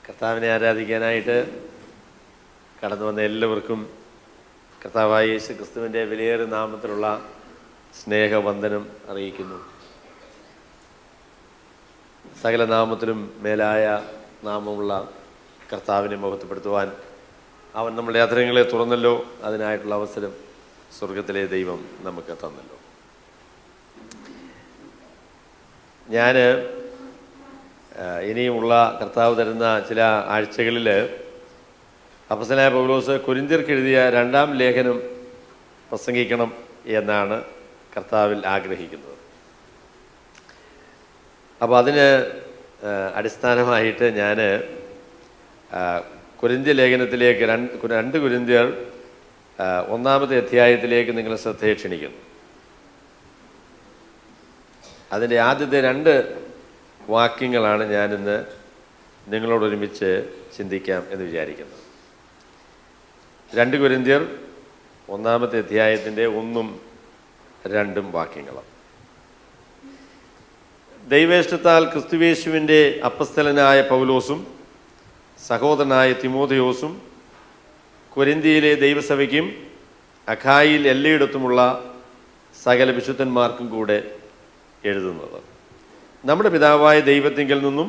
കർത്താവിനെ ആരാധിക്കാനായിട്ട് കടന്നു വന്ന എല്ലാവർക്കും കർത്താവായ യേശു ക്രിസ്തുവിൻ്റെ വിലയേറിയ നാമത്തിലുള്ള സ്നേഹവന്ദനം അറിയിക്കുന്നു. സകല നാമത്തിലും മേലായ നാമമുള്ള കർത്താവിനെ മഹത്വപ്പെടുത്തുവാൻ അവൻ നമ്മുടെ അധരങ്ങളെ തുറന്നല്ലോ. അതിനായിട്ടുള്ള അവസരം സ്വർഗത്തിലെ ദൈവം നമുക്ക് തന്നല്ലോ. ഞാൻ ഇനിയുമുള്ള കർത്താവ് തരുന്ന ചില ആഴ്ചകളിൽ അപ്പോസ്തലനായ പൗലോസ് കൊരിന്ത്യർക്ക് എഴുതിയ 2-ാം ലേഖനം പ്രസംഗിക്കണം എന്നാണ് കർത്താവിൽ ആഗ്രഹിക്കുന്നത്. അപ്പോൾ അതിന് അടിസ്ഥാനമായിട്ട് ഞാൻ കൊരിന്ത്യ ലേഖനത്തിലേക്ക് 2 കൊരിന്ത്യർ 1-ാമത്തെ അധ്യായത്തിലേക്ക് നിങ്ങളെ ശ്രദ്ധയെ ക്ഷണിക്കുന്നു. അതിൻ്റെ ആദ്യത്തെ 2 വാക്യങ്ങളാണ് ഞാനിന്ന് നിങ്ങളോടൊരുമിച്ച് ചിന്തിക്കാം എന്ന് വിചാരിക്കുന്നത്. 2 കൊരിന്ത്യർ 1-ാമത്തെ അധ്യായത്തിൻ്റെ 1-ഉം 2-ഉം വാക്യങ്ങളും. ദൈവേഷ്ടത്താൽ ക്രിസ്തുയേശുവിൻ്റെ അപ്പസ്തലനായ പൗലോസും സഹോദരനായ തിമോഥെയോസും കൊരിന്ത്യയിലെ ദൈവസഭയ്ക്കും അഖായിൽ എല്ലായിടത്തുമുള്ള സകല വിശുദ്ധന്മാർക്കും കൂടെ എഴുതുന്നത്, നമ്മുടെ പിതാവായ ദൈവത്തിങ്കിൽ നിന്നും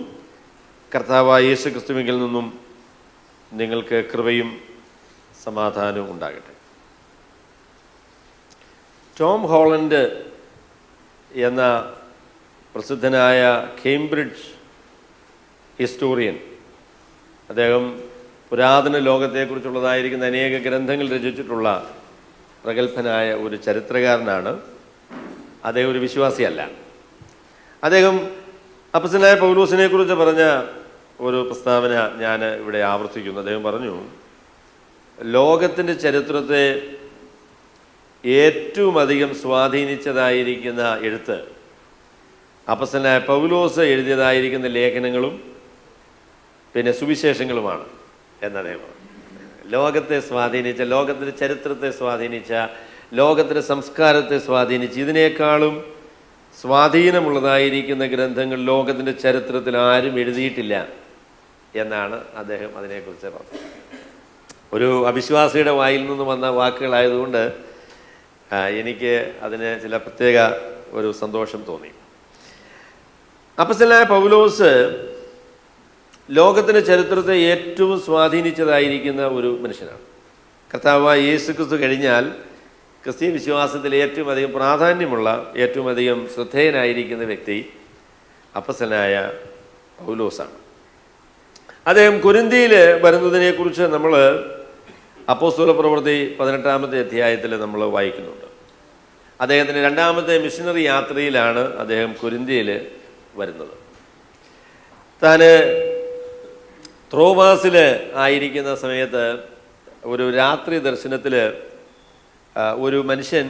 കർത്താവായ യേശു ക്രിസ്തുവിങ്കിൽ നിന്നും നിങ്ങൾക്ക് കൃപയും സമാധാനവും ഉണ്ടാകട്ടെ. ടോം ഹോളണ്ട് എന്ന പ്രസിദ്ധനായ കേംബ്രിഡ്ജ് ഹിസ്റ്റോറിയൻ, അദ്ദേഹം പുരാതന ലോകത്തെക്കുറിച്ചുള്ളതായിരിക്കുന്ന അനേക ഗ്രന്ഥങ്ങൾ രചിച്ചിട്ടുള്ള പ്രഗത്ഭനായ ഒരു ചരിത്രകാരനാണ്. അദ്ദേഹം ഒരു വിശ്വാസിയല്ല. അദ്ദേഹം അപ്പോസ്തലനായ പൗലോസിനെ കുറിച്ച് പറഞ്ഞ ഒരു പ്രസ്താവന ഞാൻ ഇവിടെ ആവർത്തിക്കുന്നു. അദ്ദേഹം പറഞ്ഞു, ലോകത്തിൻ്റെ ചരിത്രത്തെ ഏറ്റവും അധികം സ്വാധീനിച്ചതായിരിക്കുന്ന എഴുത്ത് അപ്പോസ്തലനായ പൗലോസ് എഴുതിയതായിരിക്കുന്ന ലേഖനങ്ങളും പിന്നെ സുവിശേഷങ്ങളുമാണ് എന്ന് അദ്ദേഹം പറഞ്ഞു. ലോകത്തെ സ്വാധീനിച്ച, ലോകത്തിൻ്റെ ചരിത്രത്തെ സ്വാധീനിച്ച, ലോകത്തിൻ്റെ സംസ്കാരത്തെ സ്വാധീനിച്ച് ഇതിനേക്കാളും സ്വാധീനമുള്ളതായിരിക്കുന്ന ഗ്രന്ഥങ്ങൾ ലോകത്തിൻ്റെ ചരിത്രത്തിൽ ആരും എഴുതിയിട്ടില്ല എന്നാണ് അദ്ദേഹം അതിനെക്കുറിച്ച് പറഞ്ഞത്. ഒരു അവിശ്വാസിയുടെ വായിൽ നിന്ന് വന്ന വാക്കുകളായതുകൊണ്ട് എനിക്ക് അതിന് ചില പ്രത്യേക ഒരു സന്തോഷം തോന്നി. അപ്പോസ്തലനായ പൗലോസ് ലോകത്തിൻ്റെ ചരിത്രത്തെ ഏറ്റവും സ്വാധീനിച്ചതായിരിക്കുന്ന ഒരു മനുഷ്യനാണ്. കർത്താവായ യേശു ക്രിസ്തു കഴിഞ്ഞാൽ ക്രിസ്തീയ വിശ്വാസത്തിൽ ഏറ്റവും അധികം പ്രാധാന്യമുള്ള, ഏറ്റവും അധികം ശ്രദ്ധേയനായിരിക്കുന്ന വ്യക്തി അപ്പോസ്തലനായ പൗലോസാണ്. അദ്ദേഹം കൊരിന്ത്യയിൽ വരുന്നതിനെക്കുറിച്ച് നമ്മൾ അപ്പോസ്തല പ്രവൃത്തി 18-ാമത്തെ അധ്യായത്തിൽ നമ്മൾ വായിക്കുന്നുണ്ട്. അദ്ദേഹത്തിൻ്റെ 2-ാമത്തെ മിഷനറി യാത്രയിലാണ് അദ്ദേഹം കൊരിന്ത്യയിൽ വരുന്നത്. താൻ ത്രോവാസിൽ ആയിരിക്കുന്ന സമയത്ത് ഒരു രാത്രി ദർശനത്തിൽ ഒരു മനുഷ്യൻ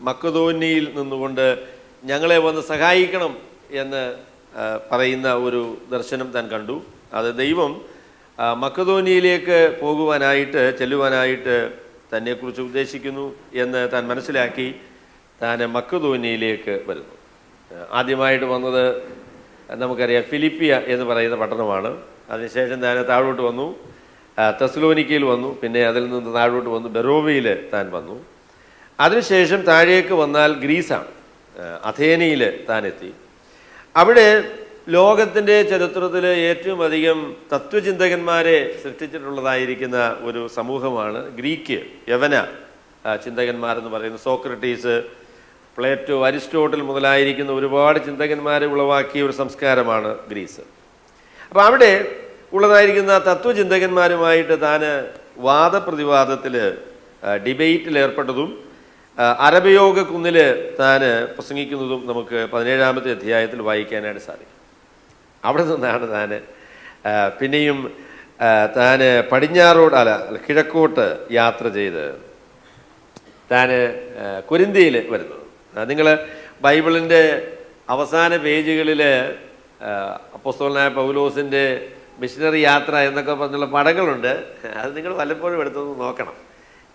മക്കദോന്യയിൽ നിന്നുകൊണ്ട് ഞങ്ങളെ വന്ന് സഹായിക്കണം എന്ന് പറയുന്ന ഒരു ദർശനം താൻ കണ്ടു. അത് ദൈവം മക്കദോന്യയിലേക്ക് ചെല്ലുവാനായിട്ട് തന്നെക്കുറിച്ച് ഉദ്ദേശിക്കുന്നു എന്ന് താൻ മനസ്സിലാക്കി താൻ മക്കദോന്യയിലേക്ക് വരുന്നു. ആദ്യമായിട്ട് വന്നത് നമുക്കറിയാം ഫിലിപ്പിയ എന്ന് പറയുന്ന പട്ടണമാണ്. അതിനുശേഷം താൻ താഴോട്ട് വന്നു, തെസ്സലോനിക്കയിൽ വന്നു, പിന്നെ അതിൽ നിന്ന് താഴോട്ട് വന്നു ബെറോവയിൽ താൻ വന്നു. അതിനുശേഷം താഴേക്ക് വന്നാൽ ഗ്രീസാണ്, അഥേനയിൽ താൻ എത്തി. അവിടെ ലോകത്തിൻ്റെ ചരിത്രത്തിൽ ഏറ്റവും അധികം തത്വചിന്തകന്മാരെ സൃഷ്ടിച്ചിട്ടുള്ളതായിരിക്കുന്ന ഒരു സമൂഹമാണ് ഗ്രീക്ക് യവന ചിന്തകന്മാരെന്ന് പറയുന്ന സോക്രട്ടീസ്, പ്ലേറ്റോ, അരിസ്റ്റോട്ടിൽ മുതലായിരിക്കുന്ന ഒരുപാട് ചിന്തകന്മാരെ ഉളവാക്കിയ ഒരു സംസ്കാരമാണ് ഗ്രീസ്. അപ്പോൾ അവിടെ ഉള്ളതായിരിക്കുന്ന തത്വചിന്തകന്മാരുമായിട്ട് താൻ വാദപ്രതിവാദത്തിൽ ഡിബേറ്റിൽ ഏർപ്പെട്ടതും അരബയോഗ കുന്നിൽ താൻ പ്രസംഗിക്കുന്നതും നമുക്ക് 17-ാമത്തെ അധ്യായത്തിൽ വായിക്കാനായിട്ട് സാധിക്കും. അവിടെ നിന്നാണ് പിന്നെയും താൻ കിഴക്കോട്ട് യാത്ര ചെയ്ത് താൻ കൊരിന്ത്യയിൽ വരുന്നത്. നിങ്ങൾ ബൈബിളിൻ്റെ അവസാന പേജുകളിൽ അപ്പോസ്തലനായ പൗലോസിൻ്റെ മിഷനറി യാത്ര എന്നൊക്കെ പറഞ്ഞുള്ള പടങ്ങളുണ്ട്. അത് നിങ്ങൾ വല്ലപ്പോഴും എടുത്തൊന്ന് നോക്കണം.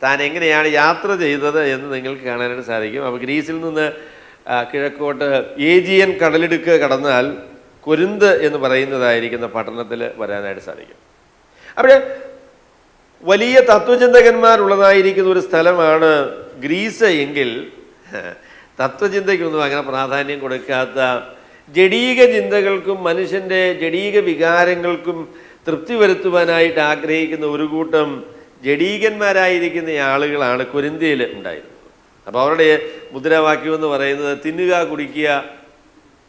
താൻ എങ്ങനെയാണ് യാത്ര ചെയ്തത് എന്ന് നിങ്ങൾക്ക് കാണാനായിട്ട് സാധിക്കും. അപ്പോൾ ഗ്രീസിൽ നിന്ന് കിഴക്കോട്ട് ഏജിയൻ കടലിടുക്ക് കടന്നാൽ കൊരിന്ത് എന്ന് പറയുന്നതായിരിക്കുന്ന പട്ടണത്തിൽ വരാനായിട്ട് സാധിക്കും. അവിടെ വലിയ തത്വചിന്തകന്മാരുള്ളതായിരിക്കുന്ന ഒരു സ്ഥലമാണ് ഗ്രീസ് എങ്കിൽ തത്വചിന്തയ്ക്കൊന്നും അങ്ങനെ പ്രാധാന്യം കൊടുക്കാത്ത, ജഡീക ചിന്തകൾക്കും മനുഷ്യൻ്റെ ജഡീക വികാരങ്ങൾക്കും തൃപ്തി വരുത്തുവാനായിട്ട് ആഗ്രഹിക്കുന്ന ഒരു കൂട്ടം ജഡീകന്മാരായിരിക്കുന്ന ആളുകളാണ് കൊരിന്ത്യയിൽ ഉണ്ടായിരുന്നത്. അപ്പോൾ അവരുടെ മുദ്രാവാക്യം എന്ന് പറയുന്നത് തിന്നുക, കുടിക്കുക,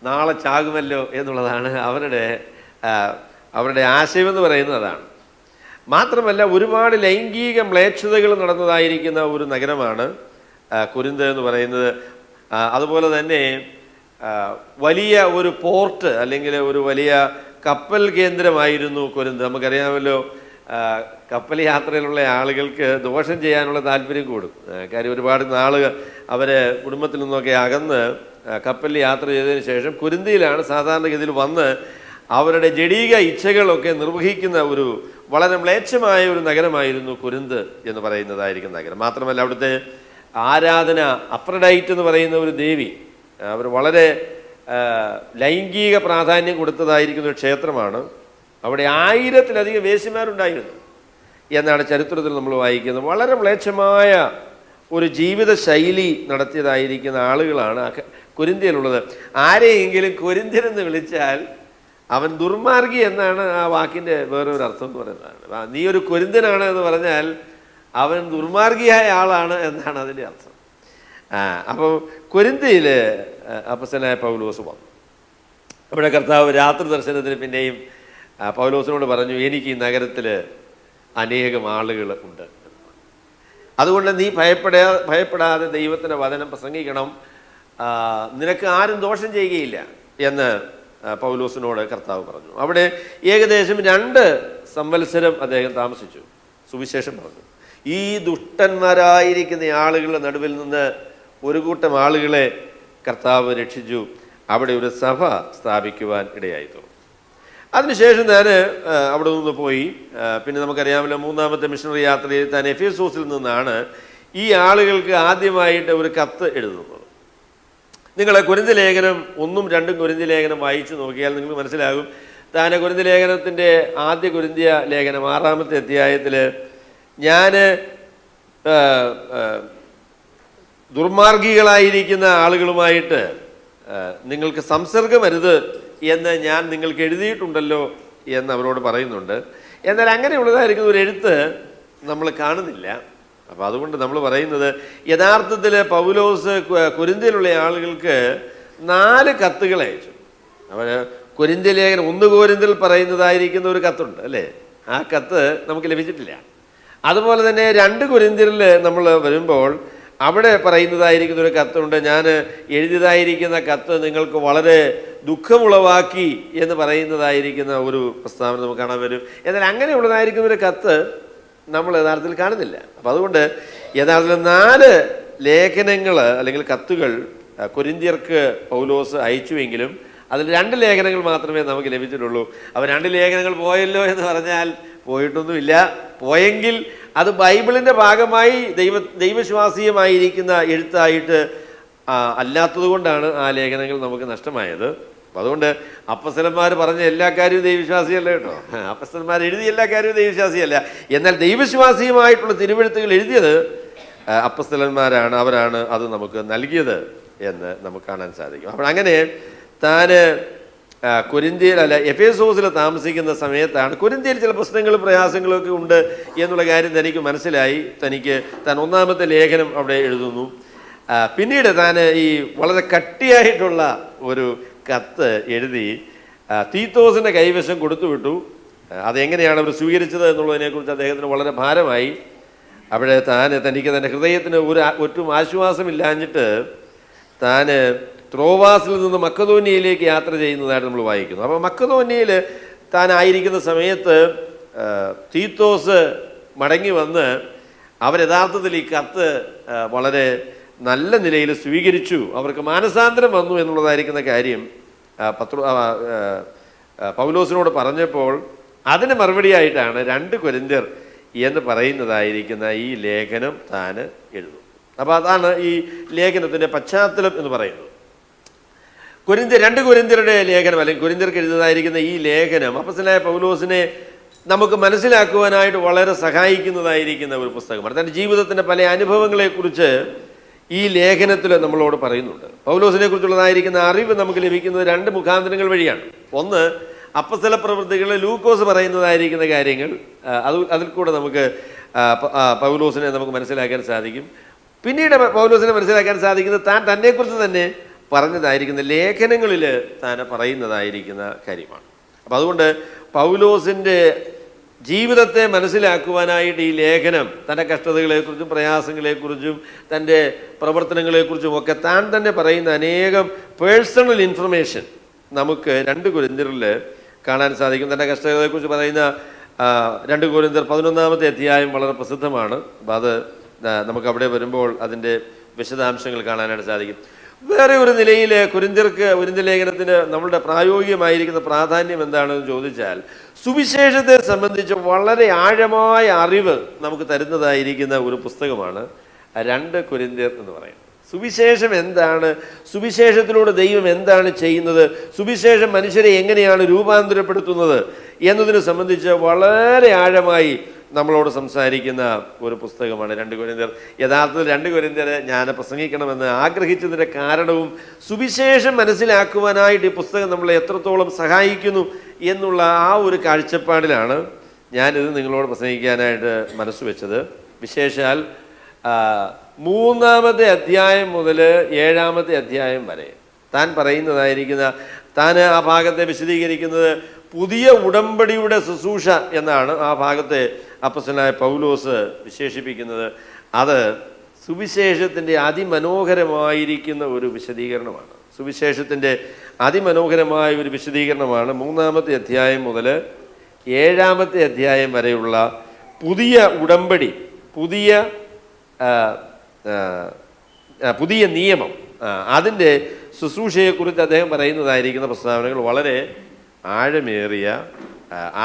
നാളെ ചാകുമല്ലോ എന്നുള്ളതാണ് അവരുടെ ആശയമെന്ന് പറയുന്നത് അതാണ്. മാത്രമല്ല ഒരുപാട് ലൈംഗിക മ്ലേച്ഛതകൾ നടന്നതായിരിക്കുന്ന ഒരു നഗരമാണ് കൊരിന്ത് എന്ന് പറയുന്നത്. അതുപോലെ തന്നെ വലിയ ഒരു പോർട്ട് അല്ലെങ്കിൽ ഒരു വലിയ കപ്പൽ കേന്ദ്രമായിരുന്നു കൊരിന്ത്. നമുക്കറിയാമല്ലോ, കപ്പൽ യാത്രയിലുള്ള ആളുകൾക്ക് ദോഷം ചെയ്യാനുള്ള താല്പര്യം കൂടും. കാര്യം ഒരുപാട് നാൾ അവർ കുടുംബത്തിൽ നിന്നൊക്കെ അകന്ന് കപ്പലിൽ യാത്ര ചെയ്തതിന് ശേഷം കൊരിന്തിയിലാണ് സാധാരണഗതിയിൽ വന്ന് അവരുടെ ജഡീക ഇച്ഛകളൊക്കെ നിർവഹിക്കുന്ന ഒരു വളരെ മ്ലേച്ഛമായ ഒരു നഗരമായിരുന്നു കൊരിന്ത് എന്ന് പറയുന്നതായിരിക്കും നഗരം. മാത്രമല്ല അവിടുത്തെ ആരാധന, അഫ്രഡൈറ്റ് എന്ന് പറയുന്ന ഒരു ദേവി, അവർ വളരെ ലൈംഗിക പ്രാധാന്യം കൊടുത്തതായിരിക്കുന്ന ഒരു ക്ഷേത്രമാണ്. അവിടെ 1000-ലധികം വേശ്യമാരുണ്ടായിരുന്നു എന്നാണ് ചരിത്രത്തിൽ നമ്മൾ വായിക്കുന്നത്. വളരെ മ്ലേച്ഛമായ ഒരു ജീവിത ശൈലി നടത്തിയതായിരിക്കുന്ന ആളുകളാണ് കൊരിന്ത്യയിലുള്ളത്. ആരെയെങ്കിലും കൊരിന്ത്യനെന്ന് വിളിച്ചാൽ അവൻ ദുർമാർഗി എന്നാണ് ആ വാക്കിൻ്റെ വേറൊരു അർത്ഥം എന്ന് പറയുന്നതാണ്. നീ ഒരു കൊരിന്ത്യനാണ് എന്ന് പറഞ്ഞാൽ അവൻ ദുർമാർഗിയായ ആളാണ് എന്നാണ് അതിൻ്റെ അർത്ഥം. അപ്പോൾ കൊരിന്ത്യയിൽ അപ്പോസ്തലനായ പൗലോസ് വന്നു. അവിടെ കർത്താവ് രാത്രി ദർശനത്തിന് പിന്നെയും പൗലോസിനോട് പറഞ്ഞു, എനിക്ക് ഈ നഗരത്തിൽ അനേകം ആളുകൾ ഉണ്ട്, അതുകൊണ്ട് നീ ഭയപ്പെടാതെ ദൈവത്തിൻ്റെ വചനം പ്രസംഗിക്കണം, നിനക്ക് ആരും ദോഷം ചെയ്യുകയില്ല എന്ന് പൗലോസിനോട് കർത്താവ് പറഞ്ഞു. അവിടെ ഏകദേശം 2 സംവത്സരം അദ്ദേഹം താമസിച്ചു, സുവിശേഷം പറഞ്ഞു. ഈ ദുഷ്ടന്മാരായിരിക്കുന്ന ആളുകളുടെ നടുവിൽ നിന്ന് ഒരു കൂട്ടം ആളുകളെ കർത്താവ് രക്ഷിച്ചു. അവിടെ ഒരു സഭ സ്ഥാപിക്കുവാൻ ഇടയായി തീർന്നു. അതിനുശേഷം ഞാൻ അവിടെ നിന്ന് പോയി. പിന്നെ നമുക്കറിയാമല്ലോ, 3ാമത്തെ മിഷണറി യാത്രയിൽ താൻ എഫേസോസിൽ നിന്നാണ് ഈ ആളുകൾക്ക് ആദ്യമായിട്ട് ഒരു കത്ത് എഴുതുന്നത്. നിങ്ങൾ കൊരിന്ത്യ ലേഖനം 1ഉം 2ഉം കൊരിന്ത്യ ലേഖനം വായിച്ചു നോക്കിയാൽ നിങ്ങൾക്ക് മനസ്സിലാകും. താൻ കൊരിന്ത്യ ലേഖനത്തിൻ്റെ ആദ്യ കൊരിന്ത്യ ലേഖനം 6ാമത്തെ അധ്യായത്തിൽ ഞാൻ ദുർമാർഗികളായിരിക്കുന്ന ആളുകളുമായിട്ട് നിങ്ങൾക്ക് സംസർഗമരുത് എന്ന് ഞാൻ നിങ്ങൾക്ക് എഴുതിയിട്ടുണ്ടല്ലോ എന്ന് അവരോട് പറയുന്നുണ്ട്. എന്നാൽ അങ്ങനെയുള്ളതായിരിക്കുന്ന ഒരു എഴുത്ത് നമ്മൾ കാണുന്നില്ല. അപ്പോൾ അതുകൊണ്ട് നമ്മൾ പറയുന്നത് യഥാർത്ഥത്തിൽ പൗലോസ് കൊരിന്ത്യയിലുള്ള ആളുകൾക്ക് 4 കത്തുകൾ അയച്ചു. അവർ കൊരിന്ത്യ ലേഖനം 1 കൊരിന്ത്യയിൽ പറയുന്നതായിരിക്കുന്ന ഒരു കത്തുണ്ട് അല്ലേ, ആ കത്ത് നമുക്ക് ലഭിച്ചിട്ടില്ല. അതുപോലെ തന്നെ 2 കൊരിന്ത്യരിൽ നമ്മൾ വരുമ്പോൾ അവിടെ പറയുന്നതായിരിക്കുന്ന ഒരു കത്തുണ്ട്. ഞാൻ എഴുതിയതായിരിക്കുന്ന കത്ത് നിങ്ങൾക്ക് വളരെ ദുഃഖമുളവാക്കി എന്ന് പറയുന്നതായിരിക്കുന്ന ഒരു പ്രസ്താവന നമുക്ക് കാണാൻ വരും. എന്നാൽ അങ്ങനെയുള്ളതായിരിക്കുന്ന ഒരു കത്ത് നമ്മൾ യഥാർത്ഥത്തിൽ കാണുന്നില്ല. അപ്പം അതുകൊണ്ട് യഥാർത്ഥത്തിൽ 4 ലേഖനങ്ങൾ അല്ലെങ്കിൽ കത്തുകൾ കൊരിന്ത്യർക്ക് പൗലോസ് അയച്ചുവെങ്കിലും അതിൽ 2 ലേഖനങ്ങൾ മാത്രമേ നമുക്ക് ലഭിച്ചിട്ടുള്ളൂ. അപ്പോൾ 2 ലേഖനങ്ങൾ പോയല്ലോ എന്ന് പറഞ്ഞാൽ പോയിട്ടൊന്നുമില്ല. പോയെങ്കിൽ അത് ബൈബിളിൻ്റെ ഭാഗമായി ദൈവവിശ്വാസീയമായിരിക്കുന്ന എഴുത്തായിട്ട് അല്ലാത്തത് കൊണ്ടാണ് ആ ലേഖനങ്ങൾ നമുക്ക് നഷ്ടമായത്. അപ്പം അതുകൊണ്ട് അപ്പസ്തലന്മാർ പറഞ്ഞ എല്ലാ കാര്യവും ദൈവവിശ്വാസിയല്ല കേട്ടോ. അപ്പസ്തലന്മാർ എഴുതിയ എല്ലാ കാര്യവും ദൈവവിശ്വാസിയല്ല. എന്നാൽ ദൈവവിശ്വാസിയുമായിട്ടുള്ള തിരുവെഴുത്തുകൾ എഴുതിയത് അപ്പസ്തലന്മാരാണ്, അവരാണ് അത് നമുക്ക് നൽകിയത് എന്ന് നമുക്ക് കാണാൻ സാധിക്കും. അപ്പോൾ അങ്ങനെ താൻ കൊരിന്ത്യയിൽ എഫേസോസിൽ താമസിക്കുന്ന സമയത്താണ് കൊരിന്ത്യയിൽ ചില പ്രശ്നങ്ങളും പ്രയാസങ്ങളും ഒക്കെ ഉണ്ട് എന്നുള്ള കാര്യം തനിക്ക് മനസ്സിലായി. താൻ 1ാമത്തെ ലേഖനം അവിടെ എഴുതുന്നു. പിന്നീട് താൻ ഈ വളരെ കട്ടിയായിട്ടുള്ള ഒരു കത്ത് എഴുതി തീത്തോസിൻ്റെ കൈവശം കൊടുത്തുവിട്ടു. അതെങ്ങനെയാണ് അവർ സ്വീകരിച്ചത് എന്നുള്ളതിനെക്കുറിച്ച് അദ്ദേഹത്തിന് വളരെ ഭാരമായി. അവിടെ തനിക്ക് തൻ്റെ ഹൃദയത്തിന് ഒട്ടും ആശ്വാസമില്ലാഞ്ഞിട്ട് താൻ ത്രോവാസിൽ നിന്ന് മക്കതോന്യയിലേക്ക് യാത്ര ചെയ്യുന്നതായിട്ട് നമ്മൾ വായിക്കുന്നു. അപ്പോൾ മക്കതോന്യയിൽ താൻ ആയിരിക്കുന്ന സമയത്ത് തീത്തോസ് മടങ്ങി വന്ന് അവർ യഥാർത്ഥത്തിൽ ഈ കത്ത് വളരെ നല്ല നിലയിൽ സ്വീകരിച്ചു, അവർക്ക് മാനസാന്തരം വന്നു എന്നുള്ളതായിരിക്കുന്ന കാര്യം പൗലോസിനോട് പറഞ്ഞപ്പോൾ അതിന് മറുപടിയായിട്ടാണ് 2 കൊരിന്ത്യർ എന്ന് പറയുന്നതായിരിക്കുന്ന ഈ ലേഖനം താൻ എഴുതും. അപ്പോൾ അതാണ് ഈ ലേഖനത്തിൻ്റെ പശ്ചാത്തലം എന്ന് പറയുന്നത്. 2 കൊരിന്ത്യരുടെ ലേഖനം അല്ലെങ്കിൽ കൊരിന്ത്യർക്ക് എഴുതുന്നതായിരിക്കുന്ന ഈ ലേഖനം അപ്പോസ്തലനായ പൗലോസിനെ നമുക്ക് മനസ്സിലാക്കുവാനായിട്ട് വളരെ സഹായിക്കുന്നതായിരിക്കുന്ന ഒരു പുസ്തകമാണ്. തൻ്റെ ജീവിതത്തിൻ്റെ പല അനുഭവങ്ങളെക്കുറിച്ച് ഈ ലേഖനത്തിൽ നമ്മളോട് പറയുന്നുണ്ട്. പൗലോസിനെ കുറിച്ചുള്ളതായിരിക്കുന്ന അറിവ് നമുക്ക് ലഭിക്കുന്നത് രണ്ട് മുഖാന്തരങ്ങൾ വഴിയാണ്. ഒന്ന്, അപ്പസ്തല പ്രവൃത്തികളിൽ ലൂക്കോസ് പറയുന്നതായിരിക്കുന്ന കാര്യങ്ങൾ, അതിൽ കൂടെ നമുക്ക് പൗലോസിനെ നമുക്ക് മനസ്സിലാക്കാൻ സാധിക്കും. പിന്നീട് പൗലോസിനെ മനസ്സിലാക്കാൻ സാധിക്കുന്നത് താൻ തന്നെക്കുറിച്ച് തന്നെ പറഞ്ഞതായിരിക്കുന്ന ലേഖനങ്ങളിൽ താൻ പറയുന്നതായിരിക്കുന്ന കാര്യമാണ്. അപ്പം അതുകൊണ്ട് പൗലോസിൻ്റെ ജീവിതത്തെ മനസ്സിലാക്കുവാനായിട്ട് ഈ ലേഖനം തൻ്റെ കഷ്ടതകളെക്കുറിച്ചും പ്രയാസങ്ങളെക്കുറിച്ചും തൻ്റെ പ്രവർത്തനങ്ങളെക്കുറിച്ചും ഒക്കെ താൻ തന്നെ പറയുന്ന അനേകം പേഴ്സണൽ ഇൻഫർമേഷൻ നമുക്ക് 2 കൊരിന്ത്യരിൽ കാണാൻ സാധിക്കും. തൻ്റെ കഷ്ടതകളെക്കുറിച്ച് പറയുന്ന 2 കൊരിന്ത്യർ 11-ാമത്തെ അധ്യായം വളരെ പ്രസിദ്ധമാണ്. അപ്പം അത് നമുക്ക് അവിടെ വരുമ്പോൾ അതിൻ്റെ വിശദാംശങ്ങൾ കാണാനായിട്ട് സാധിക്കും. വേറെ ഒരു നിലയിൽ കൊരിന്ത്യർ ലേഖനത്തിന് നമ്മളുടെ പ്രായോഗികമായിരിക്കുന്ന പ്രാധാന്യം എന്താണെന്ന് ചോദിച്ചാൽ, സുവിശേഷത്തെ സംബന്ധിച്ച് വളരെ ആഴമായ അറിവ് നമുക്ക് തരുന്നതായിരിക്കുന്ന ഒരു പുസ്തകമാണ് 2 കൊരിന്ത്യർ എന്ന് പറയുന്നത്. സുവിശേഷം എന്താണ്, സുവിശേഷത്തിലൂടെ ദൈവം എന്താണ് ചെയ്യുന്നത്, സുവിശേഷം മനുഷ്യരെ എങ്ങനെയാണ് രൂപാന്തരപ്പെടുത്തുന്നത് എന്നതിനെ സംബന്ധിച്ച് വളരെ ആഴമായി നമ്മളോട് സംസാരിക്കുന്ന ഒരു പുസ്തകമാണ് 2 കൊരിന്ത്യർ. യഥാർത്ഥത്തിൽ 2 കൊരിന്ത്യർ ഞാൻ പ്രസംഗിക്കണമെന്ന് ആഗ്രഹിച്ചതിൻ്റെ കാരണവും സുവിശേഷം മനസ്സിലാക്കുവാനായിട്ട് ഈ പുസ്തകം നമ്മളെ എത്രത്തോളം സഹായിക്കുന്നു എന്നുള്ള ആ ഒരു കാഴ്ചപ്പാടിലാണ് ഞാനിത് നിങ്ങളോട് പ്രസംഗിക്കാനായിട്ട് മനസ്സ് വെച്ചത്. വിശേഷാൽ 3-ാമത്തെ അധ്യായം മുതൽ 7-ാമത്തെ അധ്യായം വരെ താൻ പറയുന്നതായിരിക്കുന്ന, താൻ ആ ഭാഗത്തെ വിശദീകരിക്കുന്നത് പുതിയ ഉടമ്പടിയുടെ ശുശ്രൂഷ എന്നാണ് ആ ഭാഗത്തെ അപ്പോസ്തലനായ പൗലോസ് വിശേഷിപ്പിക്കുന്നത്. അത് സുവിശേഷത്തിൻ്റെ അതിമനോഹരമായിരിക്കുന്ന ഒരു വിശദീകരണമാണ്. സുവിശേഷത്തിൻ്റെ അതിമനോഹരമായ ഒരു വിശദീകരണമാണ് 3-ാമത്തെ അധ്യായം മുതൽ 7-ാമത്തെ അധ്യായം വരെയുള്ള പുതിയ ഉടമ്പടി, പുതിയ നിയമം, അതിൻ്റെ ശുശ്രൂഷയെക്കുറിച്ച് അദ്ദേഹം പറയുന്നതായിരിക്കുന്ന പ്രസ്താവനകൾ വളരെ ആഴമേറിയ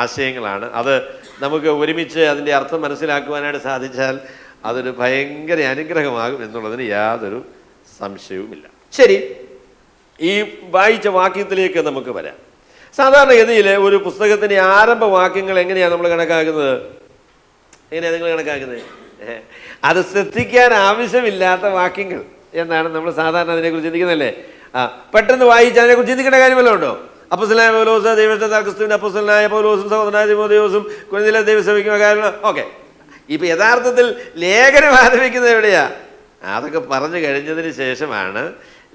ആശയങ്ങളാണ്. അത് നമുക്ക് ഒരുമിച്ച് അതിൻ്റെ അർത്ഥം മനസ്സിലാക്കുവാനായിട്ട് സാധിച്ചാൽ അതൊരു ഭയങ്കര അനുഗ്രഹമാകും എന്നുള്ളതിന് യാതൊരു സംശയവുമില്ല. ശരി, ഈ വായിച്ച വാക്യത്തിലേക്ക് നമുക്ക് വരാം. സാധാരണഗതിയിൽ ഒരു പുസ്തകത്തിൻ്റെ ആരംഭവാക്യങ്ങൾ എങ്ങനെയാണ് നമ്മൾ കണക്കാക്കുന്നത്? എങ്ങനെയാണ് നിങ്ങൾ കണക്കാക്കുന്നത്? അത് ശ്രദ്ധിക്കാൻ ആവശ്യമില്ലാത്ത വാക്യങ്ങൾ എന്നാണ് നമ്മൾ സാധാരണ അതിനെക്കുറിച്ച് ചിന്തിക്കുന്നതല്ലേ. പെട്ടെന്ന് വായിച്ച് അതിനെക്കുറിച്ച് ചിന്തിക്കേണ്ട കാര്യമല്ലോ ഉണ്ടോ? അപ്പോസ്തലനായ പൗലോസ് ദൈവത്തിൻ്റെ ക്രിസ്തുവിൻ്റെ അപ്പോസ്തലനായ പൗലോസും സഹോദരനായ തിമോഥെയോസും കൊരിന്ത്യയിലെ ദൈവസഭയ്ക്കും കാര്യങ്ങൾ. ഓക്കെ, ഇപ്പം യഥാർത്ഥത്തിൽ ലേഖനം ആരംഭിക്കുന്നത് എവിടെയാ? അതൊക്കെ പറഞ്ഞു കഴിഞ്ഞതിന് ശേഷമാണ്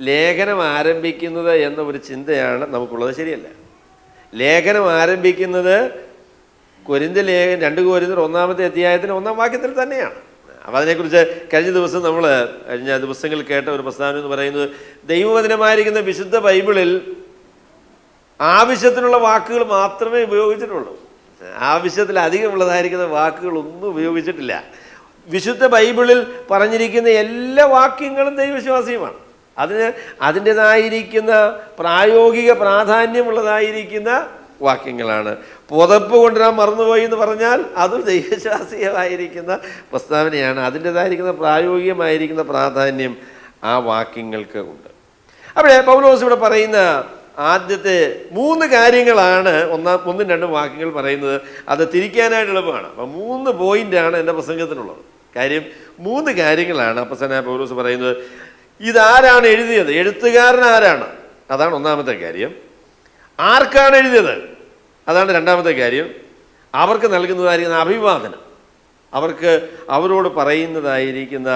ലേഖനം ആരംഭിക്കുന്നത് എന്ന ഒരു ചിന്തയാണ് നമുക്കുള്ളത്. ശരിയല്ല. ലേഖനം ആരംഭിക്കുന്നത് കൊരിന്ത്യ ലേഖനം 2 കൊരിന്ത്യർ 1-ാമത്തെ അധ്യായത്തിന് 1-ാം വാക്യത്തിൽ തന്നെയാണ്. അപ്പം അതിനെക്കുറിച്ച് കഴിഞ്ഞ ദിവസങ്ങളിൽ കേട്ട ഒരു പ്രസ്താവന എന്ന് പറയുന്നത്, ദൈവവചനമായിരിക്കുന്ന വിശുദ്ധ ബൈബിളിൽ ആവശ്യത്തിനുള്ള വാക്കുകൾ മാത്രമേ ഉപയോഗിച്ചിട്ടുള്ളൂ. ആവശ്യത്തിലധികമുള്ളതായിരിക്കുന്ന വാക്കുകളൊന്നും ഉപയോഗിച്ചിട്ടില്ല. വിശുദ്ധ ബൈബിളിൽ പറഞ്ഞിരിക്കുന്ന എല്ലാ വാക്യങ്ങളും ദൈവവിശ്വാസീയമാണ്. അതിൻ്റെതായിരിക്കുന്ന പ്രായോഗിക പ്രാധാന്യമുള്ളതായിരിക്കുന്ന വാക്യങ്ങളാണ്. പുതപ്പ് കൊണ്ടുവരാൻ മറന്നുപോയി എന്ന് പറഞ്ഞാൽ അതും ദൈവവിശ്വാസീയമായിരിക്കുന്ന പ്രസ്താവനയാണ്. അതിൻ്റെതായിരിക്കുന്ന പ്രായോഗികമായിരിക്കുന്ന പ്രാധാന്യം ആ വാക്യങ്ങൾക്ക് ഉണ്ട്. അവിടെ പൗലോസ് ഇവിടെ പറയുന്ന ആദ്യത്തെ 3 കാര്യങ്ങളാണ് 1-ഉം 2-ഉം വാക്യങ്ങൾ പറയുന്നത്. അത് തിരിക്കാനായിട്ട് എളുപ്പമാണ്. അപ്പം 3 പോയിന്റാണ് എൻ്റെ പ്രസംഗത്തിനുള്ളത്. കാര്യം 3 കാര്യങ്ങളാണ് അപ്പോസ്തലനായ പൗലോസ് പറയുന്നത്. ഇതാരാണ് എഴുതിയത്, എഴുത്തുകാരൻ ആരാണ്, അതാണ് 1-ാമത്തെ കാര്യം. ആർക്കാണ് എഴുതിയത്, അതാണ് 2-ാമത്തെ കാര്യം. അവർക്ക് നൽകുന്നതായിരിക്കുന്ന അഭിവാദനം, അവരോട് പറയുന്നതായിരിക്കുന്ന